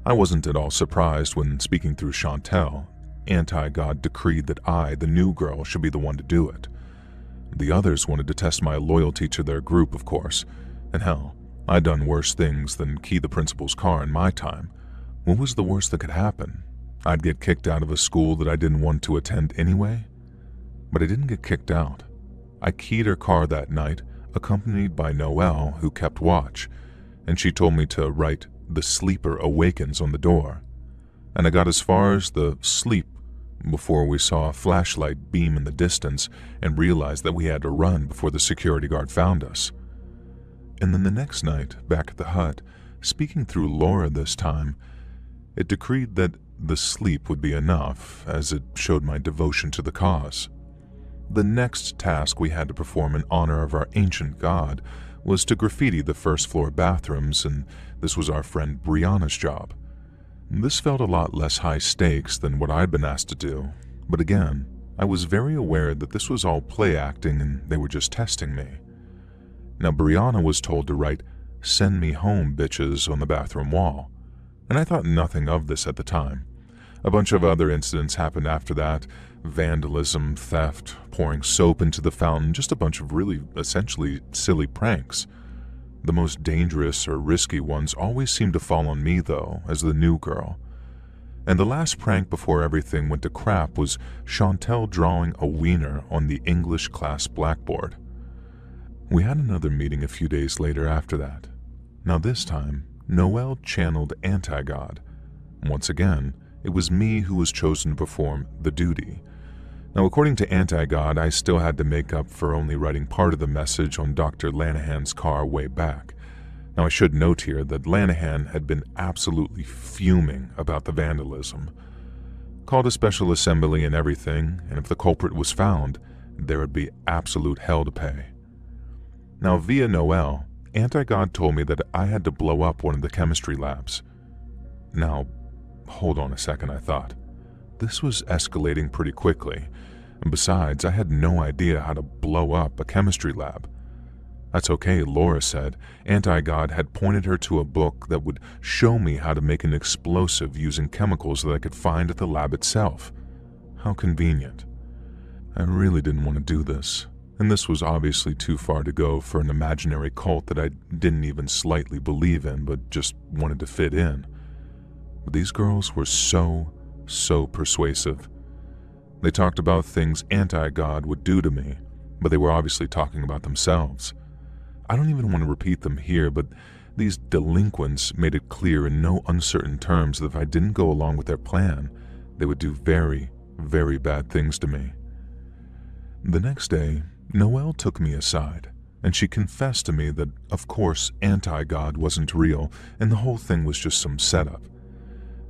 I wasn't at all surprised when, speaking through Chantel, anti-god decreed that I, the new girl, should be the one to do it. The others wanted to test my loyalty to their group, of course, and hell, I'd done worse things than key the principal's car in my time. What was the worst that could happen? I'd get kicked out of a school that I didn't want to attend anyway? But I didn't get kicked out. I keyed her car that night, accompanied by Noelle, who kept watch, and she told me to write "The Sleeper Awakens" on the door. And I got as far as the sleep before we saw a flashlight beam in the distance and realized that we had to run before the security guard found us. And then the next night, back at the hut, speaking through Laura this time, it decreed that the sleep would be enough, as it showed my devotion to the cause. The next task we had to perform in honor of our ancient god was to graffiti the first-floor bathrooms, and this was our friend Brianna's job. This felt a lot less high stakes than what I'd been asked to do, but again, I was very aware that this was all play acting and they were just testing me. Now, Brianna was told to write "Send me home, bitches" on the bathroom wall, and I thought nothing of this at the time. A bunch of other incidents happened after that: vandalism, theft, pouring soap into the fountain, just a bunch of really, essentially silly pranks. The most dangerous or risky ones always seemed to fall on me, though, as the new girl. And the last prank before everything went to crap was Chantel drawing a wiener on the English class blackboard. We had another meeting a few days later after that. Now this time, Noelle channeled Anti-God. Once again, it was me who was chosen to perform the duty. Now, according to Anti-God, I still had to make up for only writing part of the message on Dr. Lanahan's car way back. Now, I should note here that Lanahan had been absolutely fuming about the vandalism. Called a special assembly and everything, and if the culprit was found, there would be absolute hell to pay. Now, via Noelle, Anti-God told me that I had to blow up one of the chemistry labs. Now, hold on a second, I thought. This was escalating pretty quickly, and besides, I had no idea how to blow up a chemistry lab. That's okay, Laura said. Anti-God had pointed her to a book that would show me how to make an explosive using chemicals that I could find at the lab itself. How convenient. I really didn't want to do this, and this was obviously too far to go for an imaginary cult that I didn't even slightly believe in, but just wanted to fit in. But these girls were so persuasive. They talked about things Anti-God would do to me, but they were obviously talking about themselves. I don't even want to repeat them here, but these delinquents made it clear in no uncertain terms that if I didn't go along with their plan, they would do very, very bad things to me. The next day, Noelle took me aside, and she confessed to me that, of course, Anti-God wasn't real, and the whole thing was just some setup.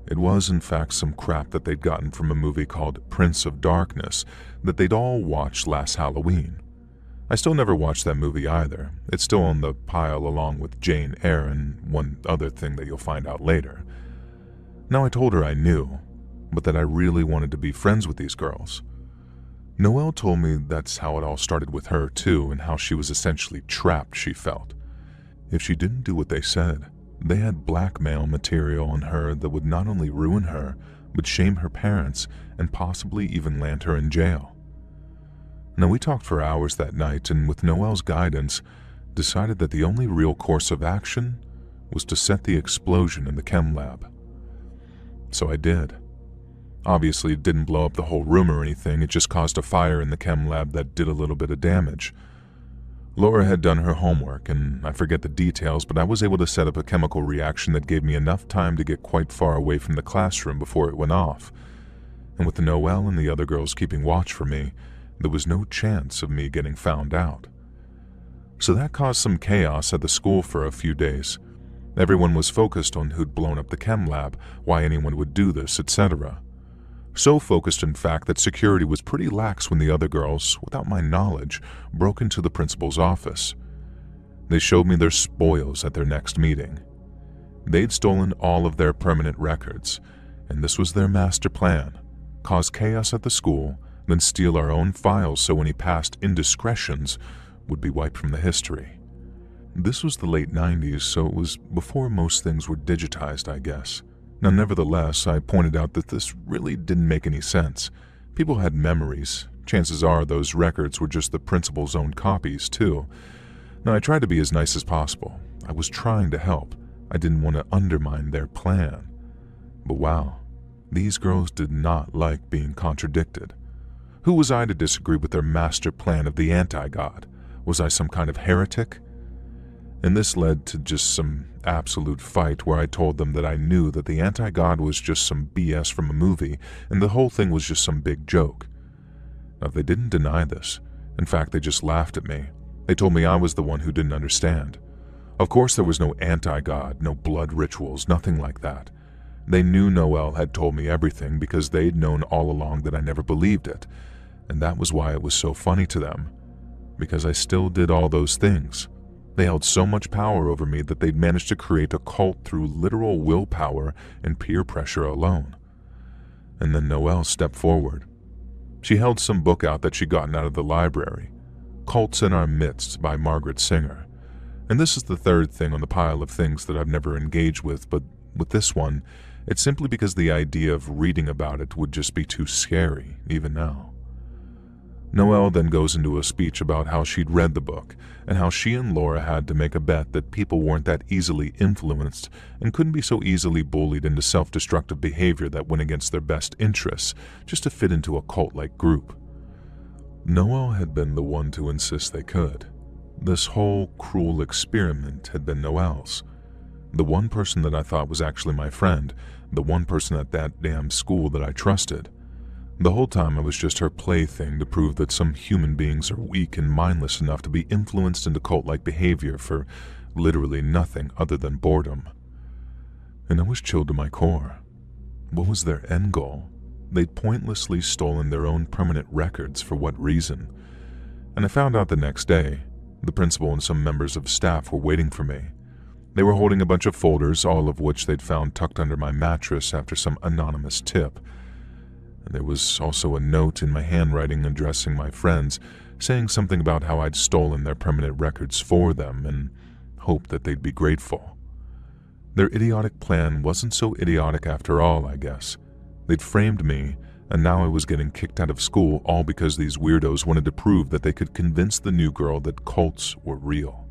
It was, in fact, some crap that they'd gotten from a movie called Prince of Darkness that they'd all watched last Halloween. I still never watched that movie either. It's still on the pile along with Jane Eyre and one other thing that you'll find out later. Now, I told her I knew, but that I really wanted to be friends with these girls. Noelle told me that's how it all started with her, too, and how she was essentially trapped, she felt. If she didn't do what they said, they had blackmail material on her that would not only ruin her, but shame her parents and possibly even land her in jail. Now, we talked for hours that night, and with Noelle's guidance, decided that the only real course of action was to set the explosion in the chem lab. So I did. Obviously, it didn't blow up the whole room or anything, it just caused a fire in the chem lab that did a little bit of damage. Laura had done her homework, and I forget the details, but I was able to set up a chemical reaction that gave me enough time to get quite far away from the classroom before it went off. And with Noelle and the other girls keeping watch for me, there was no chance of me getting found out. So that caused some chaos at the school for a few days. Everyone was focused on who'd blown up the chem lab, why anyone would do this, etc. So focused, in fact, that security was pretty lax when the other girls, without my knowledge, broke into the principal's office. They showed me their spoils at their next meeting. They'd stolen all of their permanent records, and this was their master plan: cause chaos at the school, then steal our own files so any past indiscretions would be wiped from the history. This was the late 90s, so it was before most things were digitized, I guess. Now, nevertheless, I pointed out that this really didn't make any sense. People had memories. Chances are those records were just the principal's own copies, too. Now, I tried to be as nice as possible. I was trying to help. I didn't want to undermine their plan. But wow, these girls did not like being contradicted. Who was I to disagree with their master plan of the anti-god? Was I some kind of heretic? And this led to just some absolute fight where I told them that I knew that the anti-god was just some BS from a movie and the whole thing was just some big joke. Now, they didn't deny this. In fact, they just laughed at me. They told me I was the one who didn't understand. Of course, there was no anti-god, no blood rituals, nothing like that. They knew Noelle had told me everything because they'd known all along that I never believed it. And that was why it was so funny to them. Because I still did all those things. They held so much power over me that they'd managed to create a cult through literal willpower and peer pressure alone. And then Noelle stepped forward. She held some book out that she'd gotten out of the library, Cults in Our Midst by Margaret Singer. And this is the third thing on the pile of things that I've never engaged with, but with this one, it's simply because the idea of reading about it would just be too scary, even now. Noelle then goes into a speech about how she'd read the book, and how she and Laura had to make a bet that people weren't that easily influenced and couldn't be so easily bullied into self-destructive behavior that went against their best interests just to fit into a cult-like group. Noelle had been the one to insist they could. This whole cruel experiment had been Noelle's. The one person that I thought was actually my friend, the one person at that damn school that I trusted. The whole time I was just her plaything to prove that some human beings are weak and mindless enough to be influenced into cult-like behavior for literally nothing other than boredom. And I was chilled to my core. What was their end goal? They'd pointlessly stolen their own permanent records for what reason? And I found out the next day. The principal and some members of staff were waiting for me. They were holding a bunch of folders, all of which they'd found tucked under my mattress after some anonymous tip. There was also a note in my handwriting addressing my friends, saying something about how I'd stolen their permanent records for them and hoped that they'd be grateful. Their idiotic plan wasn't so idiotic after all, I guess. They'd framed me, and now I was getting kicked out of school all because these weirdos wanted to prove that they could convince the new girl that cults were real.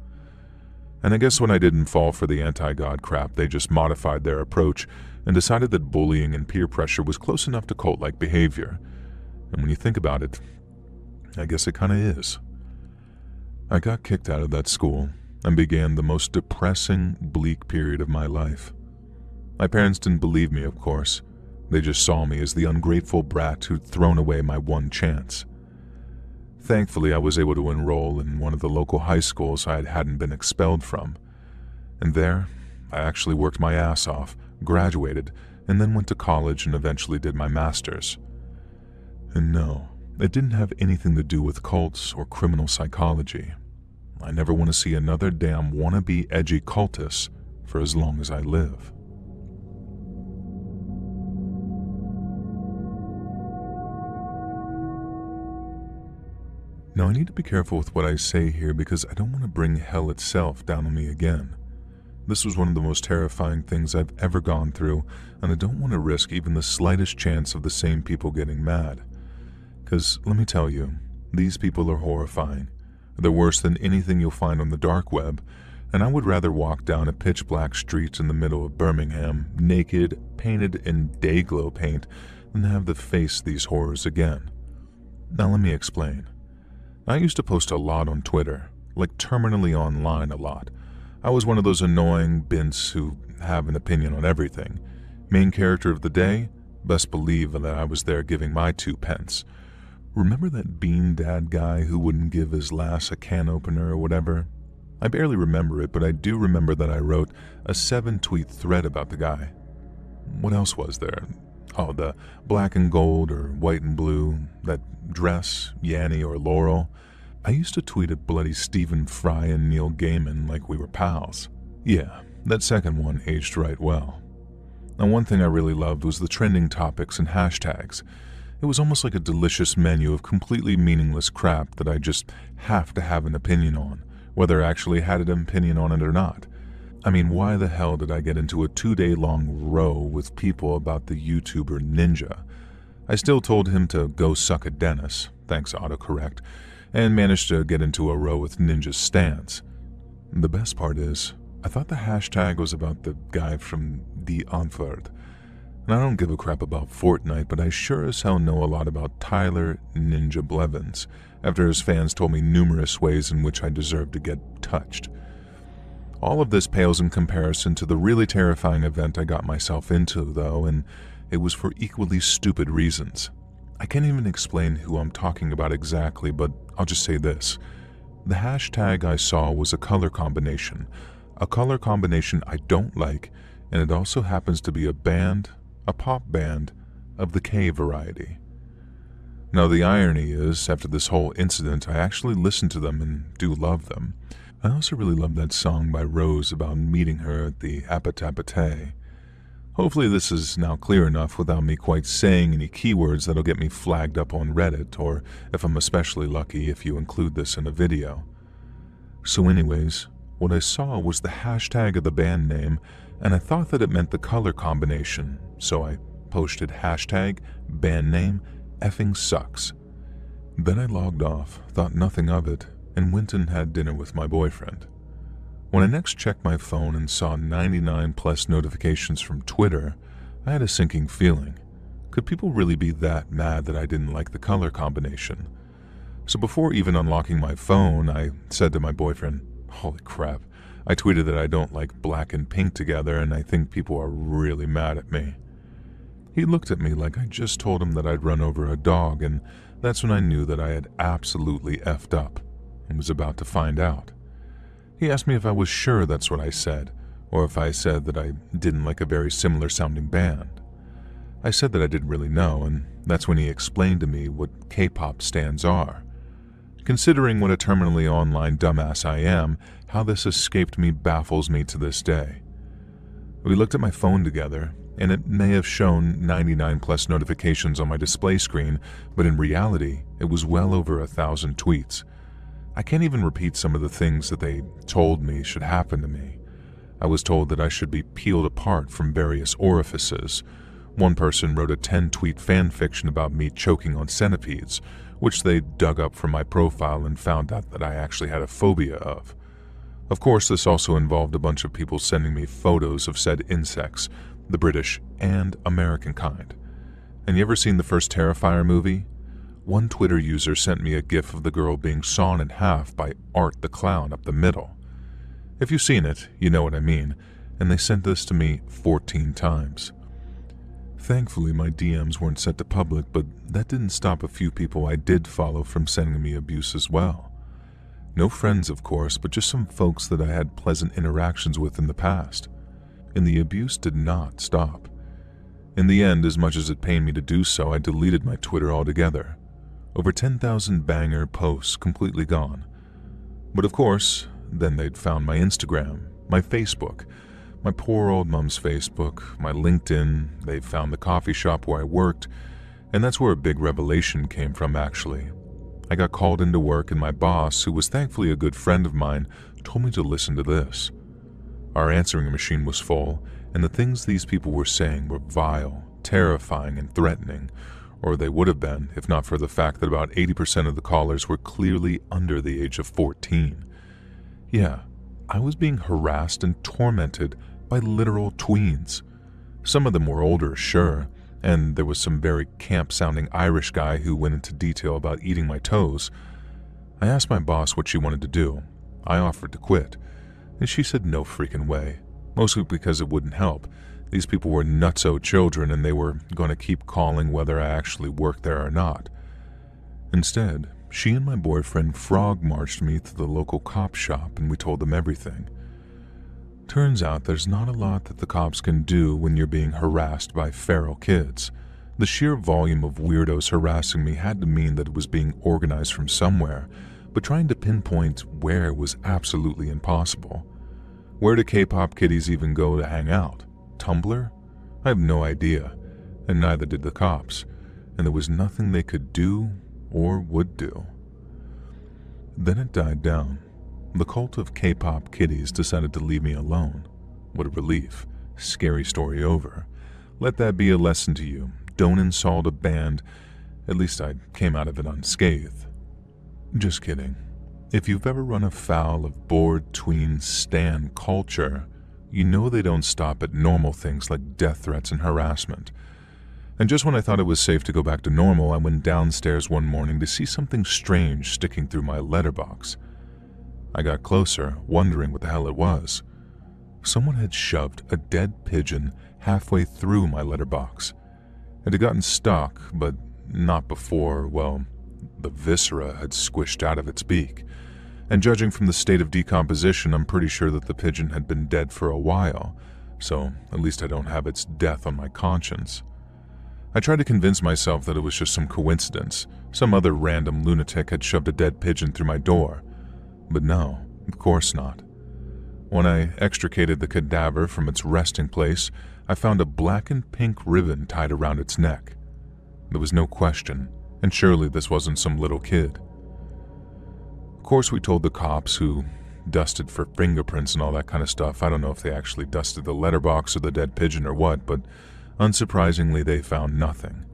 And I guess when I didn't fall for the anti-god crap, they just modified their approach and decided that bullying and peer pressure was close enough to cult-like behavior. And when you think about it, I guess it kinda is. I got kicked out of that school and began the most depressing, bleak period of my life. My parents didn't believe me, of course. They just saw me as the ungrateful brat who'd thrown away my one chance. Thankfully, I was able to enroll in one of the local high schools I hadn't been expelled from. And there, I actually worked my ass off, graduated, and then went to college and eventually did my master's. And no, it didn't have anything to do with cults or criminal psychology. I never want to see another damn wannabe edgy cultist for as long as I live. Now I need to be careful with what I say here because I don't want to bring hell itself down on me again. This was one of the most terrifying things I've ever gone through, and I don't want to risk even the slightest chance of the same people getting mad. Because, let me tell you, these people are horrifying. They're worse than anything you'll find on the dark web, and I would rather walk down a pitch-black street in the middle of Birmingham, naked, painted in day-glow paint, than have to face these horrors again. Now let me explain. I used to post a lot on Twitter, like terminally online a lot. I was one of those annoying bints who have an opinion on everything. Main character of the day? Best believe that I was there giving my 2 pence. Remember that bean dad guy who wouldn't give his lass a can opener or whatever? I barely remember it, but I do remember that I wrote a 7-tweet thread about the guy. What else was there? Oh, the black and gold or white and blue, that dress, Yanny or Laurel. I used to tweet at bloody Stephen Fry and Neil Gaiman like we were pals. Yeah, that second one aged right well. Now, one thing I really loved was the trending topics and hashtags. It was almost like a delicious menu of completely meaningless crap that I just have to have an opinion on, whether I actually had an opinion on it or not. I mean, why the hell did I get into a 2-day-long row with people about the YouTuber Ninja? I still told him to go suck a Dennis, thanks autocorrect, and managed to get into a row with Ninja's stance. The best part is, I thought the hashtag was about the guy from Die Antwoord. And I don't give a crap about Fortnite, but I sure as hell know a lot about Tyler Ninja Blevins, after his fans told me numerous ways in which I deserve to get touched. All of this pales in comparison to the really terrifying event I got myself into, though, and it was for equally stupid reasons. I can't even explain who I'm talking about exactly, but I'll just say this. The hashtag I saw was a color combination I don't like, and it also happens to be a pop band of the K variety. Now the irony is, after this whole incident, I actually listened to them and do love them. I also really love that song by Rose about meeting her at the Apatapate. Hopefully this is now clear enough without me quite saying any keywords that'll get me flagged up on Reddit, or if I'm especially lucky, if you include this in a video. So anyways, what I saw was the hashtag of the band name, and I thought that it meant the color combination, so I posted hashtag band name effing sucks. Then I logged off, thought nothing of it, and went and had dinner with my boyfriend. When I next checked my phone and saw 99 plus notifications from Twitter, I had a sinking feeling. Could people really be that mad that I didn't like the color combination? So before even unlocking my phone, I said to my boyfriend, "Holy crap, I tweeted that I don't like black and pink together and I think people are really mad at me." He looked at me like I just told him that I'd run over a dog, and that's when I knew that I had absolutely effed up and was about to find out. He asked me if I was sure that's what I said, or if I said that I didn't like a very similar sounding band. I said that I didn't really know, and that's when he explained to me what K-pop stands are. Considering what a terminally online dumbass I am, how this escaped me baffles me to this day. We looked at my phone together, and it may have shown 99 plus notifications on my display screen, but in reality, it was well over 1,000 tweets. I can't even repeat some of the things that they told me should happen to me. I was told that I should be peeled apart from various orifices. One person wrote a 10-tweet fan fiction about me choking on centipedes, which they dug up from my profile and found out that I actually had a phobia of. Of course, this also involved a bunch of people sending me photos of said insects, the British and American kind. And you ever seen the first Terrifier movie? One Twitter user sent me a gif of the girl being sawn in half by Art the Clown up the middle. If you've seen it, you know what I mean, and they sent this to me 14 times. Thankfully, my DMs weren't set to public, but that didn't stop a few people I did follow from sending me abuse as well. No friends, of course, but just some folks that I had pleasant interactions with in the past. And the abuse did not stop. In the end, as much as it pained me to do so, I deleted my Twitter altogether. Over 10,000 banger posts completely gone. But of course, then they'd found my Instagram, my Facebook, my poor old mom's Facebook, my LinkedIn, they found the coffee shop where I worked, and that's where a big revelation came from actually. I got called into work and my boss, who was thankfully a good friend of mine, told me to listen to this. Our answering machine was full, and the things these people were saying were vile, terrifying, and threatening, or they would have been if not for the fact that about 80% of the callers were clearly under the age of 14. Yeah, I was being harassed and tormented by literal tweens. Some of them were older, sure, and there was some very camp-sounding Irish guy who went into detail about eating my toes. I asked my boss what she wanted to do. I offered to quit, and she said no freaking way, mostly because it wouldn't help. These people were nutso children and they were going to keep calling whether I actually worked there or not. Instead, she and my boyfriend frog-marched me to the local cop shop and we told them everything. Turns out there's not a lot that the cops can do when you're being harassed by feral kids. The sheer volume of weirdos harassing me had to mean that it was being organized from somewhere, but trying to pinpoint where was absolutely impossible. Where do K-pop kiddies even go to hang out? Tumblr? I have no idea, and neither did the cops, and there was nothing they could do or would do. Then it died down. The cult of K-pop kiddies decided to leave me alone. What a relief. Scary story over. Let that be a lesson to you. Don't insult a band. At least I came out of it unscathed. Just kidding. If you've ever run afoul of bored tween stan culture, you know they don't stop at normal things like death threats and harassment. And just when I thought it was safe to go back to normal, I went downstairs one morning to see something strange sticking through my letterbox. I got closer, wondering what the hell it was. Someone had shoved a dead pigeon halfway through my letterbox. It had gotten stuck, but not before, well, the viscera had squished out of its beak. And judging from the state of decomposition, I'm pretty sure that the pigeon had been dead for a while, so at least I don't have its death on my conscience. I tried to convince myself that it was just some coincidence. Some other random lunatic had shoved a dead pigeon through my door. But no, of course not. When I extricated the cadaver from its resting place, I found a black and pink ribbon tied around its neck. There was no question, and surely this wasn't some little kid. Of course, we told the cops, who dusted for fingerprints and all that kind of stuff. I don't know if they actually dusted the letterbox or the dead pigeon or what, but unsurprisingly, they found nothing.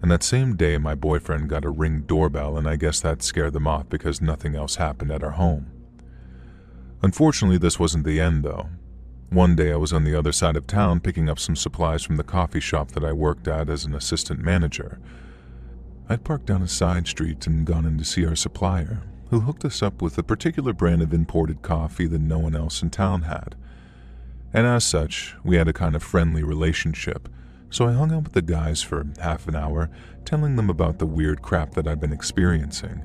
And that same day, my boyfriend got a Ring doorbell, and I guess that scared them off because nothing else happened at our home. Unfortunately, this wasn't the end, though. One day, I was on the other side of town picking up some supplies from the coffee shop that I worked at as an assistant manager. I'd parked down a side street and gone in to see our supplier, who hooked us up with a particular brand of imported coffee that no one else in town had. And as such, we had a kind of friendly relationship, so I hung out with the guys for half an hour, telling them about the weird crap that I'd been experiencing.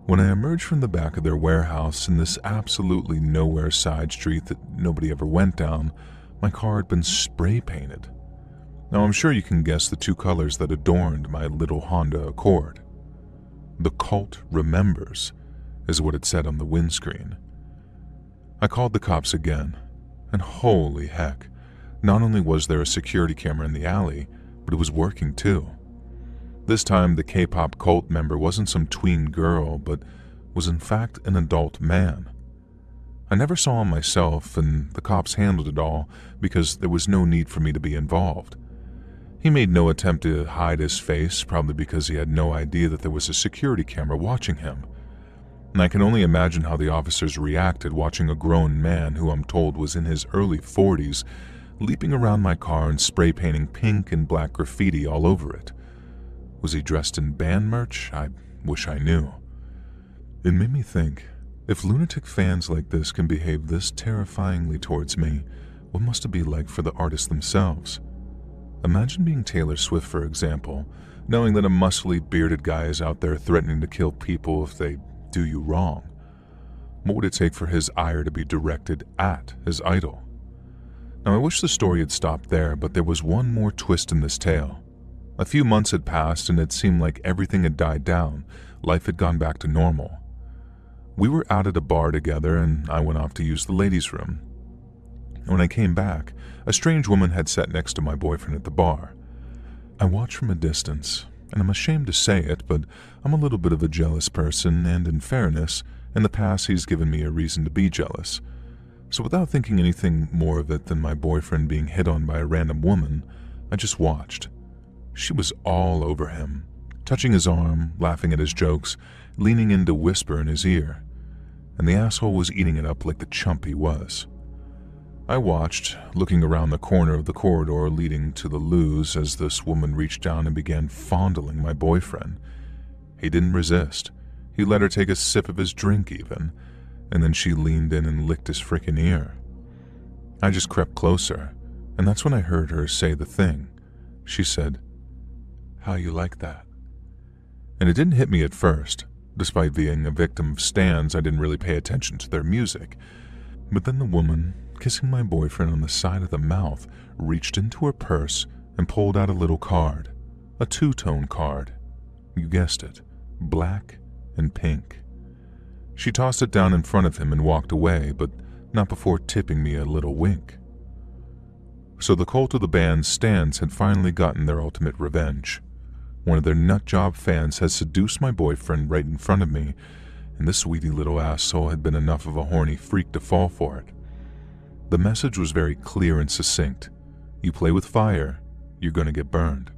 When I emerged from the back of their warehouse in this absolutely nowhere side street that nobody ever went down, my car had been spray painted. Now I'm sure you can guess the two colors that adorned my little Honda Accord. "The cult remembers," is what it said on the windscreen. I called the cops again, and holy heck, not only was there a security camera in the alley, but it was working too. This time, the K-pop cult member wasn't some tween girl, but was in fact an adult man. I never saw him myself, and the cops handled it all because there was no need for me to be involved. He made no attempt to hide his face, probably because he had no idea that there was a security camera watching him. And I can only imagine how the officers reacted watching a grown man who I'm told was in his early 40s leaping around my car and spray painting pink and black graffiti all over it. Was he dressed in band merch? I wish I knew. It made me think, if lunatic fans like this can behave this terrifyingly towards me, what must it be like for the artists themselves? Imagine being Taylor Swift, for example, knowing that a muscly, bearded guy is out there threatening to kill people if they do you wrong. What would it take for his ire to be directed at his idol? Now, I wish the story had stopped there, but there was one more twist in this tale. A few months had passed, and it seemed like everything had died down. Life had gone back to normal. We were out at a bar together, and I went off to use the ladies' room. When I came back, a strange woman had sat next to my boyfriend at the bar. I watched from a distance, and I'm ashamed to say it, but I'm a little bit of a jealous person, and in fairness, in the past he's given me a reason to be jealous. So without thinking anything more of it than my boyfriend being hit on by a random woman, I just watched. She was all over him, touching his arm, laughing at his jokes, leaning in to whisper in his ear, and the asshole was eating it up like the chump he was. I watched, looking around the corner of the corridor leading to the loos as this woman reached down and began fondling my boyfriend. He didn't resist. He let her take a sip of his drink even, and then she leaned in and licked his frickin' ear. I just crept closer, and that's when I heard her say the thing. She said, "How you like that?" And it didn't hit me at first. Despite being a victim of stans, I didn't really pay attention to their music. But then the woman, kissing my boyfriend on the side of the mouth, reached into her purse and pulled out a little card. A two-tone card. You guessed it, black and pink. She tossed it down in front of him and walked away, but not before tipping me a little wink. So the cult of the band's stans had finally gotten their ultimate revenge. One of their nutjob fans had seduced my boyfriend right in front of me, and this sweetie little asshole had been enough of a horny freak to fall for it. The message was very clear and succinct. You play with fire, you're going to get burned.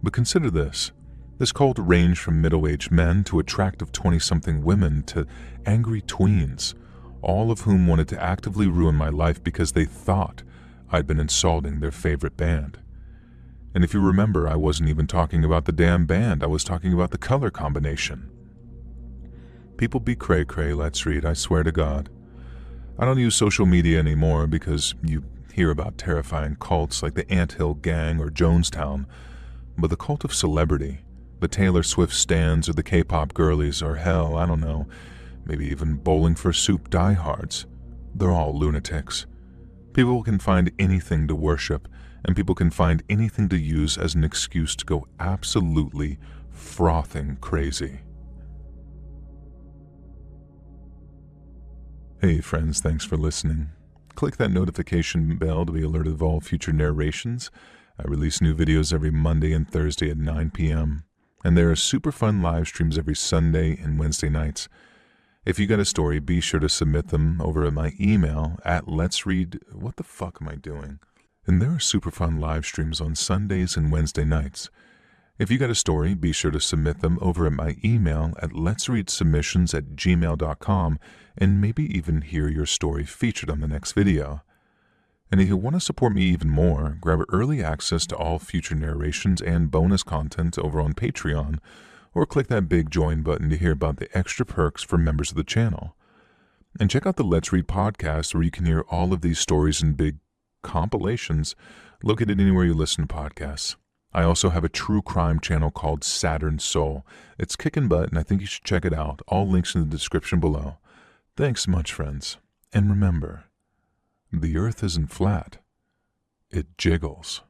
But consider this. This cult ranged from middle-aged men to attractive 20-something women to angry tweens, all of whom wanted to actively ruin my life because they thought I'd been insulting their favorite band. And if you remember, I wasn't even talking about the damn band, I was talking about the color combination. People be cray-cray, let's read, I swear to God. I don't use social media anymore because you hear about terrifying cults like the Anthill Gang or Jonestown, but the cult of celebrity, the Taylor Swift stans or the K-pop girlies or hell, I don't know, maybe even Bowling for Soup diehards, they're all lunatics. People can find anything to worship, and people can find anything to use as an excuse to go absolutely frothing crazy. Hey friends, thanks for listening. Click that notification bell to be alerted of all future narrations. I release new videos every Monday and Thursday at 9 p.m. And there are super fun live streams every Sunday and Wednesday nights. If you got a story, be sure to submit them over at my email at what the fuck am I doing? And there are super fun live streams on Sundays and Wednesday nights. If you got a story, be sure to submit them over at my email at letsreadsubmissions@gmail.com and maybe even hear your story featured on the next video. And if you want to support me even more, grab early access to all future narrations and bonus content over on Patreon, or click that big join button to hear about the extra perks for members of the channel. And check out the Let's Read podcast where you can hear all of these stories in big compilations located anywhere you listen to podcasts. I also have a true crime channel called Saturn Soul. It's kicking butt, and I think you should check it out. All links in the description below. Thanks much, friends. And remember, the earth isn't flat. It jiggles.